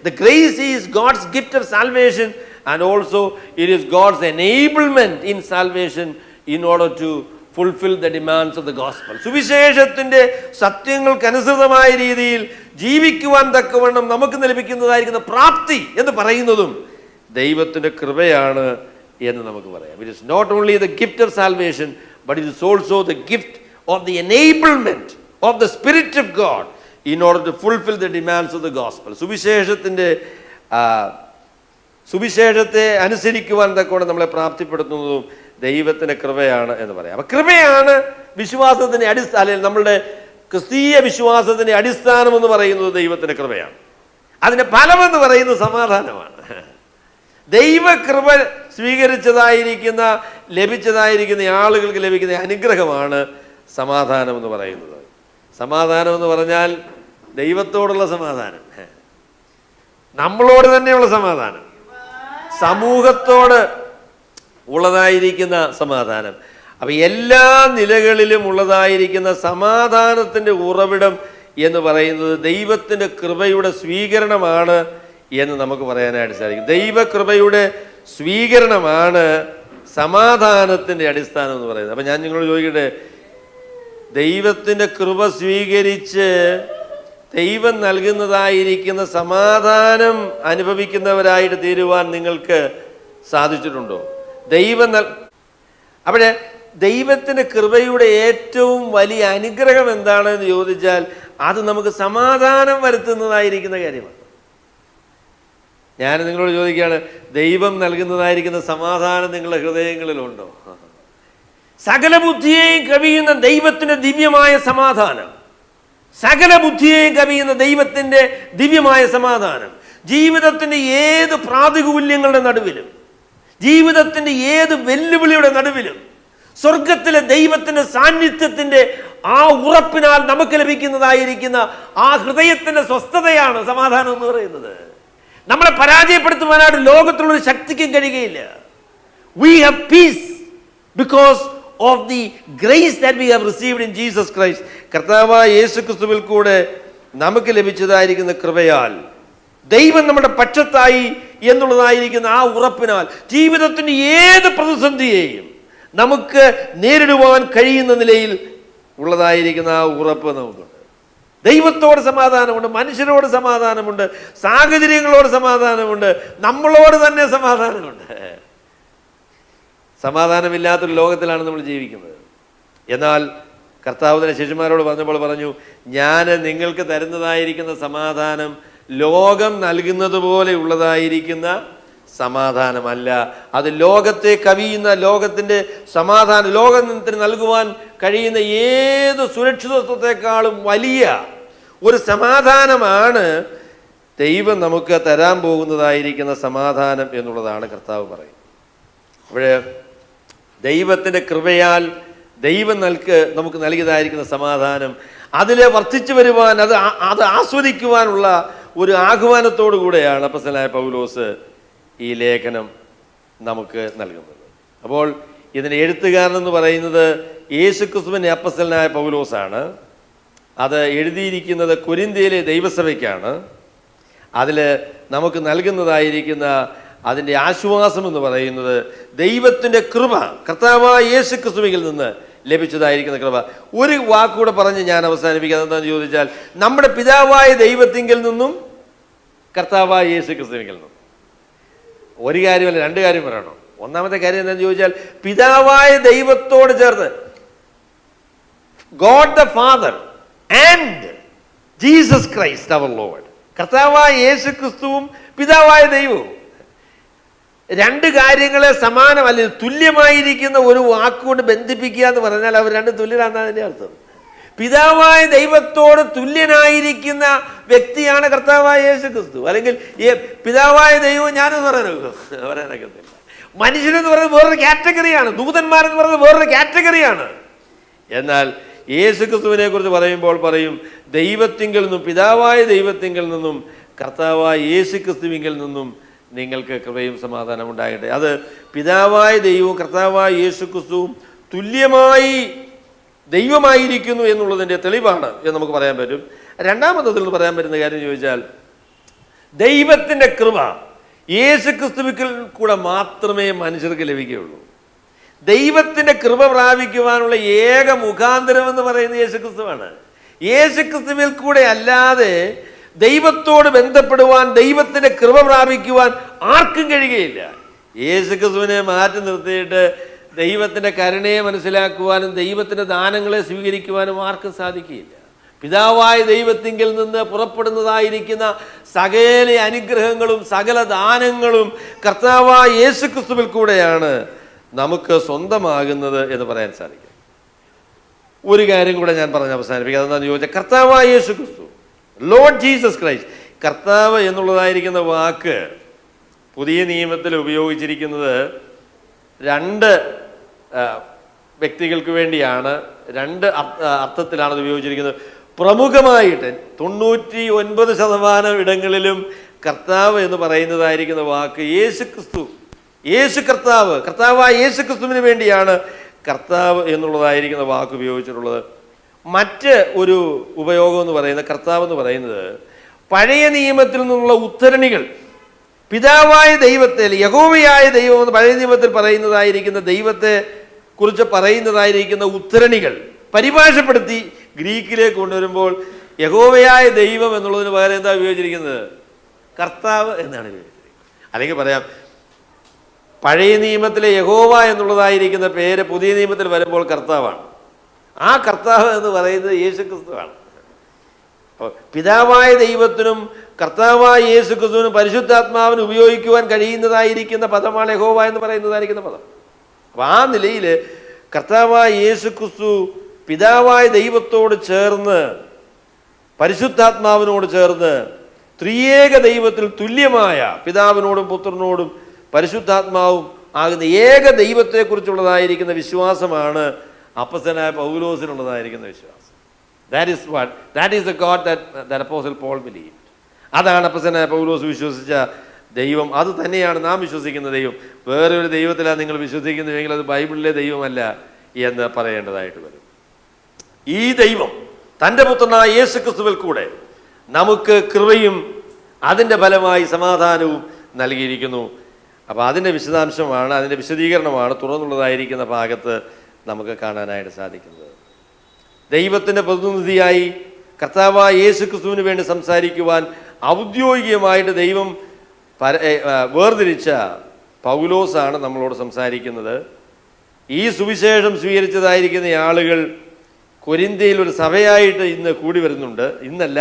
the grace is God's gift of salvation, and also it is God's enablement in salvation in order to fulfill the demands of the gospel. സുവിശേഷത്തിൻ്റെ സത്യങ്ങൾക്കനുസൃതമായ രീതിയിൽ ജീവിക്കുവാൻ തക്കവണ്ണം നമുക്ക് ലഭിക്കുന്നതായിരിക്കുന്ന പ്രാപ്തി എന്ന് പറയുന്നതും ദൈവത്തിൻ്റെ കൃപയാണ് എന്ന് നമുക്ക് പറയാം. It is not only the gift of salvation, but it is also the gift of the enablement of the Spirit of God in order to fulfill the demands of the gospel. സുവിശേഷത്തെ അനുസരിക്കുവാൻ തക്കവണ്ണം നമ്മളെ പ്രാപ്തിപ്പെടുത്തുന്നതും ദൈവത്തിൻ്റെ കൃപയാണ് എന്ന് പറയാം. അപ്പം കൃപയാണ് വിശ്വാസത്തിൻ്റെ അടിസ്ഥാനം, നമ്മളുടെ ക്രിസ്തീയ വിശ്വാസത്തിൻ്റെ അടിസ്ഥാനം എന്ന് പറയുന്നത് ദൈവത്തിൻ്റെ കൃപയാണ്. അതിൻ്റെ ഫലമെന്ന് പറയുന്നത് സമാധാനമാണ്. ദൈവകൃപ ലഭിച്ചതായിരിക്കുന്ന ആളുകൾക്ക് ലഭിക്കുന്ന അനുഗ്രഹമാണ് സമാധാനം എന്ന് പറയുന്നത്. സമാധാനം എന്ന് പറഞ്ഞാൽ ദൈവത്തോടുള്ള സമാധാനം, നമ്മളോട് തന്നെയുള്ള സമാധാനം, സമൂഹത്തോട് ഉള്ളതായിരിക്കുന്ന സമാധാനം. അപ്പം എല്ലാ നിലകളിലും ഉള്ളതായിരിക്കുന്ന സമാധാനത്തിൻ്റെ ഉറവിടം എന്ന് പറയുന്നത് ദൈവത്തിൻ്റെ കൃപയുടെ സ്വീകരണമാണ് എന്ന് നമുക്ക് പറയാനായിട്ട് സാധിക്കും. ദൈവകൃപയുടെ സ്വീകരണമാണ് സമാധാനത്തിൻ്റെ അടിസ്ഥാനം എന്ന് പറയുന്നത്. അപ്പം ഞാൻ നിങ്ങളോട് ചോദിക്കട്ടെ, ദൈവത്തിൻ്റെ കൃപ സ്വീകരിച്ച് ദൈവം നൽകുന്നതായിരിക്കുന്ന സമാധാനം അനുഭവിക്കുന്നവരായിട്ട് തീരുവാൻ നിങ്ങൾക്ക് സാധിച്ചിട്ടുണ്ടോ? അവിടെ ദൈവത്തിൻ്റെ കൃപയുടെ ഏറ്റവും വലിയ അനുഗ്രഹം എന്താണെന്ന് ചോദിച്ചാൽ അത് നമുക്ക് സമാധാനം വരുത്തുന്നതായിരിക്കുന്ന കാര്യമാണ്. ഞാൻ നിങ്ങളോട് ചോദിക്കുകയാണ്, ദൈവം നൽകുന്നതായിരിക്കുന്ന സമാധാനം നിങ്ങളുടെ ഹൃദയങ്ങളിലുണ്ടോ? സകല ബുദ്ധിയെയും കവിയുന്ന ദൈവത്തിൻ്റെ ദിവ്യമായ സമാധാനം, സകല ബുദ്ധിയെയും കവിയുന്ന ദൈവത്തിൻ്റെ ദിവ്യമായ സമാധാനം ജീവിതത്തിൻ്റെ ഏത് പ്രാതികൂല്യങ്ങളുടെ നടുവിലും, ജീവിതത്തിൻ്റെ ഏത് വെല്ലുവിളിയുടെ നടുവിലും സ്വർഗത്തിലെ ദൈവത്തിൻ്റെ സാന്നിധ്യത്തിൻ്റെ ആ ഉറപ്പിനാൽ നമുക്ക് ലഭിക്കുന്നതായിരിക്കുന്ന ആ ഹൃദയത്തിൻ്റെ സ്വസ്ഥതയാണ് സമാധാനം എന്ന് പറയുന്നത്. നമ്മളെ പരാജയപ്പെടുത്തുവാനായിട്ട് ലോകത്തിലുള്ളൊരു ശക്തിക്കും കഴിയുകയില്ല. We have peace because of the grace that we have received in Jesus Christ. കർത്താവായ യേശു ക്രിസ്തുവിൽ കൂടെ നമുക്ക് ലഭിച്ചതായിരിക്കുന്ന കൃപയാൽ, ദൈവം നമ്മുടെ പക്ഷത്തായി എന്നുള്ളതായിരിക്കുന്ന ആ ഉറപ്പിനാൽ ജീവിതത്തിൻ്റെ ഏത് പ്രതിസന്ധിയെയും നമുക്ക് നേരിടുവാൻ കഴിയുന്ന നിലയിൽ ഉള്ളതായിരിക്കുന്ന ആ ഉറപ്പ് നമുക്കുണ്ട്. ദൈവത്തോട് സമാധാനമുണ്ട്, മനുഷ്യരോട് സമാധാനമുണ്ട്, സാഹചര്യങ്ങളോട് സമാധാനമുണ്ട്, നമ്മളോട് തന്നെ സമാധാനമുണ്ട്. സമാധാനമില്ലാത്തൊരു ലോകത്തിലാണ് നമ്മൾ ജീവിക്കുന്നത്. എന്നാൽ കർത്താവ് തന്നെ ശിഷ്യന്മാരോട് പറഞ്ഞപ്പോൾ പറഞ്ഞു, ഞാൻ നിങ്ങൾക്ക് തരുന്നതായിരിക്കുന്ന സമാധാനം ലോകം നൽകുന്നത് പോലെ ഉള്ളതായിരിക്കുന്ന സമാധാനമല്ല. അത് ലോകത്തെ കവിയുന്ന, ലോകത്തിൻ്റെ സമാധാനം, ലോകത്തിന് നൽകുവാൻ കഴിയുന്ന ഏത് സുരക്ഷിതത്വത്തെക്കാളും വലിയ ഒരു സമാധാനമാണ് ദൈവം നമുക്ക് തരാൻ പോകുന്നതായിരിക്കുന്ന സമാധാനം എന്നുള്ളതാണ് കർത്താവ് പറയുന്നത്. അവിടെ ദൈവത്തിൻ്റെ കൃപയാൽ ദൈവം നമുക്ക് നൽകിയതായിരിക്കുന്ന സമാധാനം, അതിൽ വർദ്ധിച്ചു വരുവാൻ, അത് ആസ്വദിക്കുവാനുള്ള ഒരു ആഹ്വാനത്തോടു കൂടെയാണ് അപ്പോസ്തലനായ പൗലോസ് ഈ ലേഖനം നമുക്ക് നൽകുന്നത്. അപ്പോൾ ഇതിൻ്റെ എഴുത്തുകാരനെന്ന് പറയുന്നത് യേശുക്രിസ്തുവിൻ്റെ അപ്പോസ്തലനായ പൗലോസാണ്. അത് എഴുതിയിരിക്കുന്നത് കൊരിന്ത്യയിലെ ദൈവസഭയ്ക്കാണ്. അതിൽ നമുക്ക് നൽകുന്നതായിരിക്കുന്ന അതിൻ്റെ ആശ്വാസം എന്ന് പറയുന്നത് ദൈവത്തിൻ്റെ കൃപ, കർത്താവായ യേശുക്രിസ്തുവിൽ നിന്ന് ലഭിച്ചതായിരിക്കുന്ന കൃപ. ഒരു വാക്കുകൂടെ പറഞ്ഞ് ഞാൻ അവസാനിപ്പിക്കാം. എന്താണെന്ന് ചോദിച്ചാൽ, നമ്മുടെ പിതാവായ ദൈവത്തിങ്കിൽ നിന്നും കർത്താവായ യേശുക്രിസ്തുവിൽ നിന്നും. ഒരു കാര്യമല്ല, രണ്ട് കാര്യം പറയണം. ഒന്നാമത്തെ കാര്യം എന്താണെന്ന് ചോദിച്ചാൽ, പിതാവായ ദൈവത്തോട് ചേർന്ന് God the Father and Jesus Christ our Lord, കർത്താവായ യേശു ക്രിസ്തുവും പിതാവായ ദൈവവും. രണ്ട് കാര്യങ്ങളെ സമാനമല്ല, തുല്യമായിരിക്കുന്ന ഒരു വാക്കുകൊണ്ട് ബന്ധിപ്പിക്കുക എന്ന് പറഞ്ഞാൽ അവർ രണ്ട് തുല്യരാണെന്നതിൻ്റെ അർത്ഥം. പിതാവായ ദൈവത്തോട് തുല്യനായിരിക്കുന്ന വ്യക്തിയാണ് കർത്താവായ യേശു ക്രിസ്തു. അല്ലെങ്കിൽ പിതാവായ ദൈവം ഞാനെന്ന് പറയാനൊക്കത്തില്ല. മനുഷ്യനെന്ന് പറയുന്നത് വേറൊരു കാറ്റഗറിയാണ്, ദൂതന്മാരെന്ന് പറയുന്നത് വേറൊരു കാറ്റഗറിയാണ്. എന്നാൽ യേശു ക്രിസ്തുവിനെ കുറിച്ച് പറയുമ്പോൾ പറയും, ദൈവത്തിങ്കിൽ നിന്നും, പിതാവായ ദൈവത്തിങ്കിൽ നിന്നും കർത്താവായ യേശു ക്രിസ്തുവിങ്കിൽ നിന്നും നിങ്ങൾക്ക് കൃപയും സമാധാനം ഉണ്ടാകട്ടെ. അത് പിതാവായ ദൈവവും കർത്താവായ യേശു ക്രിസ്തുവും തുല്യമായി ദൈവമായിരിക്കുന്നു എന്നുള്ളതിൻ്റെ തെളിവാണ് എന്ന് നമുക്ക് പറയാൻ പറ്റും. രണ്ടാമത്തതിൽ നിന്ന് പറയാൻ പറ്റുന്ന കാര്യം ചോദിച്ചാൽ, ദൈവത്തിൻ്റെ കൃപ യേശു ക്രിസ്തുവിൽ കൂടെ മാത്രമേ മനുഷ്യർക്ക് ലഭിക്കുകയുള്ളൂ. ദൈവത്തിൻ്റെ കൃപ പ്രാപിക്കുവാനുള്ള ഏക മുഖാന്തരം എന്ന് പറയുന്നത് യേശു ക്രിസ്തുവാണ്. യേശു ക്രിസ്തുവിൽ കൂടെ അല്ലാതെ ദൈവത്തോട് ബന്ധപ്പെടുവാൻ, ദൈവത്തിൻ്റെ കൃപ പ്രാപിക്കുവാൻ ആർക്കും കഴിയുകയില്ല. യേശു ക്രിസ്തുവിനെ മാറ്റി നിർത്തിയിട്ട് ദൈവത്തിൻ്റെ കരുണയെ മനസ്സിലാക്കുവാനും ദൈവത്തിൻ്റെ ദാനങ്ങളെ സ്വീകരിക്കുവാനും ആർക്കും സാധിക്കുകയില്ല. പിതാവായ ദൈവത്തിങ്കിൽ നിന്ന് പുറപ്പെടുന്നതായിരിക്കുന്ന സകല അനുഗ്രഹങ്ങളും സകല ദാനങ്ങളും കർത്താവായ യേശു ക്രിസ്തുവിൽ കൂടെയാണ് നമുക്ക് സ്വന്തമാകുന്നത് എന്ന് പറയാൻ സാധിക്കും. ഒരു കാര്യം കൂടെ ഞാൻ പറഞ്ഞ് അവസാനിപ്പിക്കുക. അതെന്താണെന്ന് ചോദിച്ചാൽ, കർത്താവായ യേശു ക്രിസ്തു, ലോർഡ് ജീസസ് ക്രൈസ്റ്റ്, കർത്താവ് എന്നുള്ളതായിരിക്കുന്ന വാക്ക് പുതിയ നിയമത്തിൽ ഉപയോഗിച്ചിരിക്കുന്നത് രണ്ട് വ്യക്തികൾക്ക് വേണ്ടിയാണ്, രണ്ട് അർത്ഥത്തിലാണ് അത് ഉപയോഗിച്ചിരിക്കുന്നത്. പ്രമുഖമായിട്ട് 99% ഇടങ്ങളിലും കർത്താവ് എന്ന് പറയുന്നതായിരിക്കുന്ന വാക്ക് യേശു ക്രിസ്തു, യേശു കർത്താവ്, കർത്താവായ യേശു ക്രിസ്തുവിന് വേണ്ടിയാണ് കർത്താവ് എന്നുള്ളതായിരിക്കുന്ന വാക്ക് ഉപയോഗിച്ചിട്ടുള്ളത്. മറ്റ് ഒരു ഉപയോഗം എന്ന് പറയുന്നത്, കർത്താവ് എന്ന് പറയുന്നത് പഴയ നിയമത്തിൽ നിന്നുള്ള ഉദ്ധരണികൾ, പിതാവായ ദൈവത്തെ, യഹോവയായ ദൈവം എന്ന് പഴയ നിയമത്തിൽ പറയുന്നതായിരിക്കുന്ന ദൈവത്തെ കുറിച്ച് പറയുന്നതായിരിക്കുന്ന ഉദ്ധരണികൾ പരിഭാഷപ്പെടുത്തി ഗ്രീക്കിലേക്ക് കൊണ്ടുവരുമ്പോൾ യഹോവയായ ദൈവം എന്നുള്ളതിന് പകരം എന്താ ഉപയോഗിച്ചിരിക്കുന്നത്? കർത്താവ് എന്നാണ് ഉപയോഗിച്ചിരിക്കുന്നത്. അല്ലെങ്കിൽ പറയാം, പഴയ നിയമത്തിലെ യഹോവ എന്നുള്ളതായിരിക്കുന്ന പേര് പുതിയ നിയമത്തിൽ വരുമ്പോൾ കർത്താവാണ്. ആ കർത്താവ് എന്ന് പറയുന്നത് യേശു ക്രിസ്തുവാണ്. പിതാവായ ദൈവത്തിനും കർത്താവായ യേശു ക്രിസ്തുവിനും പരിശുദ്ധാത്മാവിന് ഉപയോഗിക്കുവാൻ കഴിയുന്നതായിരിക്കുന്ന പദമാണ് യഹോവ എന്ന് പറയുന്നതായിരിക്കുന്ന പദം. അപ്പം ആ നിലയിൽ കർത്താവായ യേശു ക്രിസ്തു പിതാവായ ദൈവത്തോട് ചേർന്ന് പരിശുദ്ധാത്മാവിനോട് ചേർന്ന് ത്രിയേക ദൈവത്തിൽ തുല്യമായ പിതാവിനോടും പുത്രനോടും പരിശുദ്ധാത്മാവും ആകുന്ന ഏക ദൈവത്തെക്കുറിച്ചുള്ളതായിരിക്കുന്ന വിശ്വാസമാണ് അപ്പോസ്തലനായ പൗലോസിനുള്ളതായിരിക്കുന്ന വിശ്വാസം. That is the God that Apostle Paul believed. അതാണ് അപ്പോസ്തലനായ പൗലോസ് വിശ്വസിച്ച ദൈവം. അത് തന്നെയാണ് നാം വിശ്വസിക്കുന്ന ദൈവം. വേറൊരു ദൈവത്തിലാണ് നിങ്ങൾ വിശ്വസിക്കുന്നുവെങ്കിൽ അത് ബൈബിളിലെ ദൈവമല്ല എന്ന് പറയേണ്ടതായിട്ട് വരും. ഈ ദൈവം തൻ്റെ പുത്രനായ യേശു ക്രിസ്തുവിൽ കൂടെ നമുക്ക് കൃപയും അതിൻ്റെ ഫലമായി സമാധാനവും നൽകിയിരിക്കുന്നു. അപ്പോൾ അതിൻ്റെ വിശദാംശമാണ്, അതിൻ്റെ വിശദീകരണമാണ് തുറന്നുള്ളതായിരിക്കുന്ന ഭാഗത്ത് നമുക്ക് കാണാനായിട്ട് സാധിക്കുന്നത്. ദൈവത്തിൻ്റെ പ്രതിനിധിയായി കർത്താവായ യേശു ക്രിസ്തുവിന് വേണ്ടി സംസാരിക്കുവാൻ ഔദ്യോഗികമായിട്ട് ദൈവം വേർതിരിച്ച പൗലോസാണ് നമ്മളോട് സംസാരിക്കുന്നത്. ഈ സുവിശേഷം സ്വീകരിച്ചതായിരിക്കുന്ന ആളുകൾ കൊരിന്ത്യയിൽ ഒരു സഭയായിട്ട് ഇന്ന് കൂടി വരുന്നുണ്ട്. ഇന്നല്ല,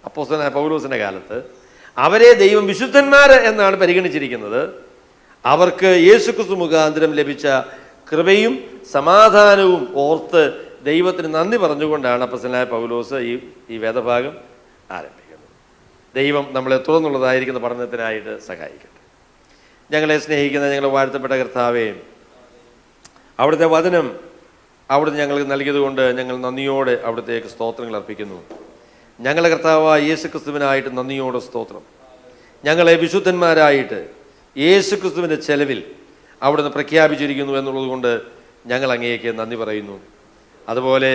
അപ്പോസ്തലനായ പൗലോസിൻ്റെ കാലത്ത് അവരെ ദൈവം വിശുദ്ധന്മാർ എന്നാണ് പരിഗണിച്ചിരിക്കുന്നത്. അവർക്ക് യേശുക്രിസ്തു മുഖാന്തരം ലഭിച്ച കൃപയും സമാധാനവും ഓർത്ത് ദൈവത്തിന് നന്ദി പറഞ്ഞുകൊണ്ടാണ് അപ്പോസ്തലനായ പൗലോസ് ഈ വേദഭാഗം ആരംഭിക്കുന്നത്. ദൈവം നമ്മളെ തുറന്നുള്ളതായിരിക്കുന്ന പഠനത്തിനായിട്ട് സഹായിക്കട്ടെ. ഞങ്ങളെ സ്നേഹിക്കുന്ന ഞങ്ങളെ വാഴ്ത്തപ്പെട്ട കർത്താവേ, അവിടുത്തെ വചനം അവിടുന്ന് ഞങ്ങൾക്ക് നൽകിയതുകൊണ്ട് ഞങ്ങൾ നന്ദിയോടെ അവിടുത്തേക്ക് സ്തോത്രങ്ങൾ അർപ്പിക്കുന്നു. ഞങ്ങളെ കർത്താവായ യേശു ക്രിസ്തുവിനായിട്ട് നന്ദിയോടെ സ്തോത്രം. ഞങ്ങളെ വിശുദ്ധന്മാരായിട്ട് യേശു ക്രിസ്തുവിൻ്റെ ചെലവിൽ അവിടുന്ന് പ്രഖ്യാപിച്ചിരിക്കുന്നു എന്നുള്ളത് കൊണ്ട് ഞങ്ങൾ അങ്ങേക്ക് നന്ദി പറയുന്നു. അതുപോലെ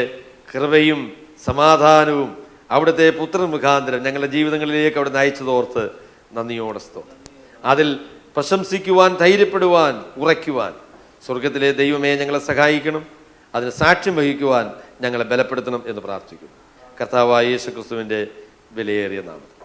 കൃപയും സമാധാനവും അവിടുത്തെ പുത്രൻ മുഖാന്തരം ഞങ്ങളുടെ ജീവിതങ്ങളിലേക്ക് അവിടെ നയിച്ചതോർത്ത് നന്ദിയോടെ സ്തോത്രം. അതിൽ പ്രശംസിക്കുവാൻ, ധൈര്യപ്പെടുവാൻ, ഉറയ്ക്കുവാൻ സ്വർഗത്തിലെ ദൈവമേ ഞങ്ങളെ സഹായിക്കണം. അതിന് സാക്ഷ്യം വഹിക്കുവാൻ ഞങ്ങളെ ബലപ്പെടുത്തണം എന്ന് പ്രാർത്ഥിക്കുന്നു. കർത്താവായ യേശു ക്രിസ്തുവിൻ്റെ വിലയേറിയ നാമത്തിൽ.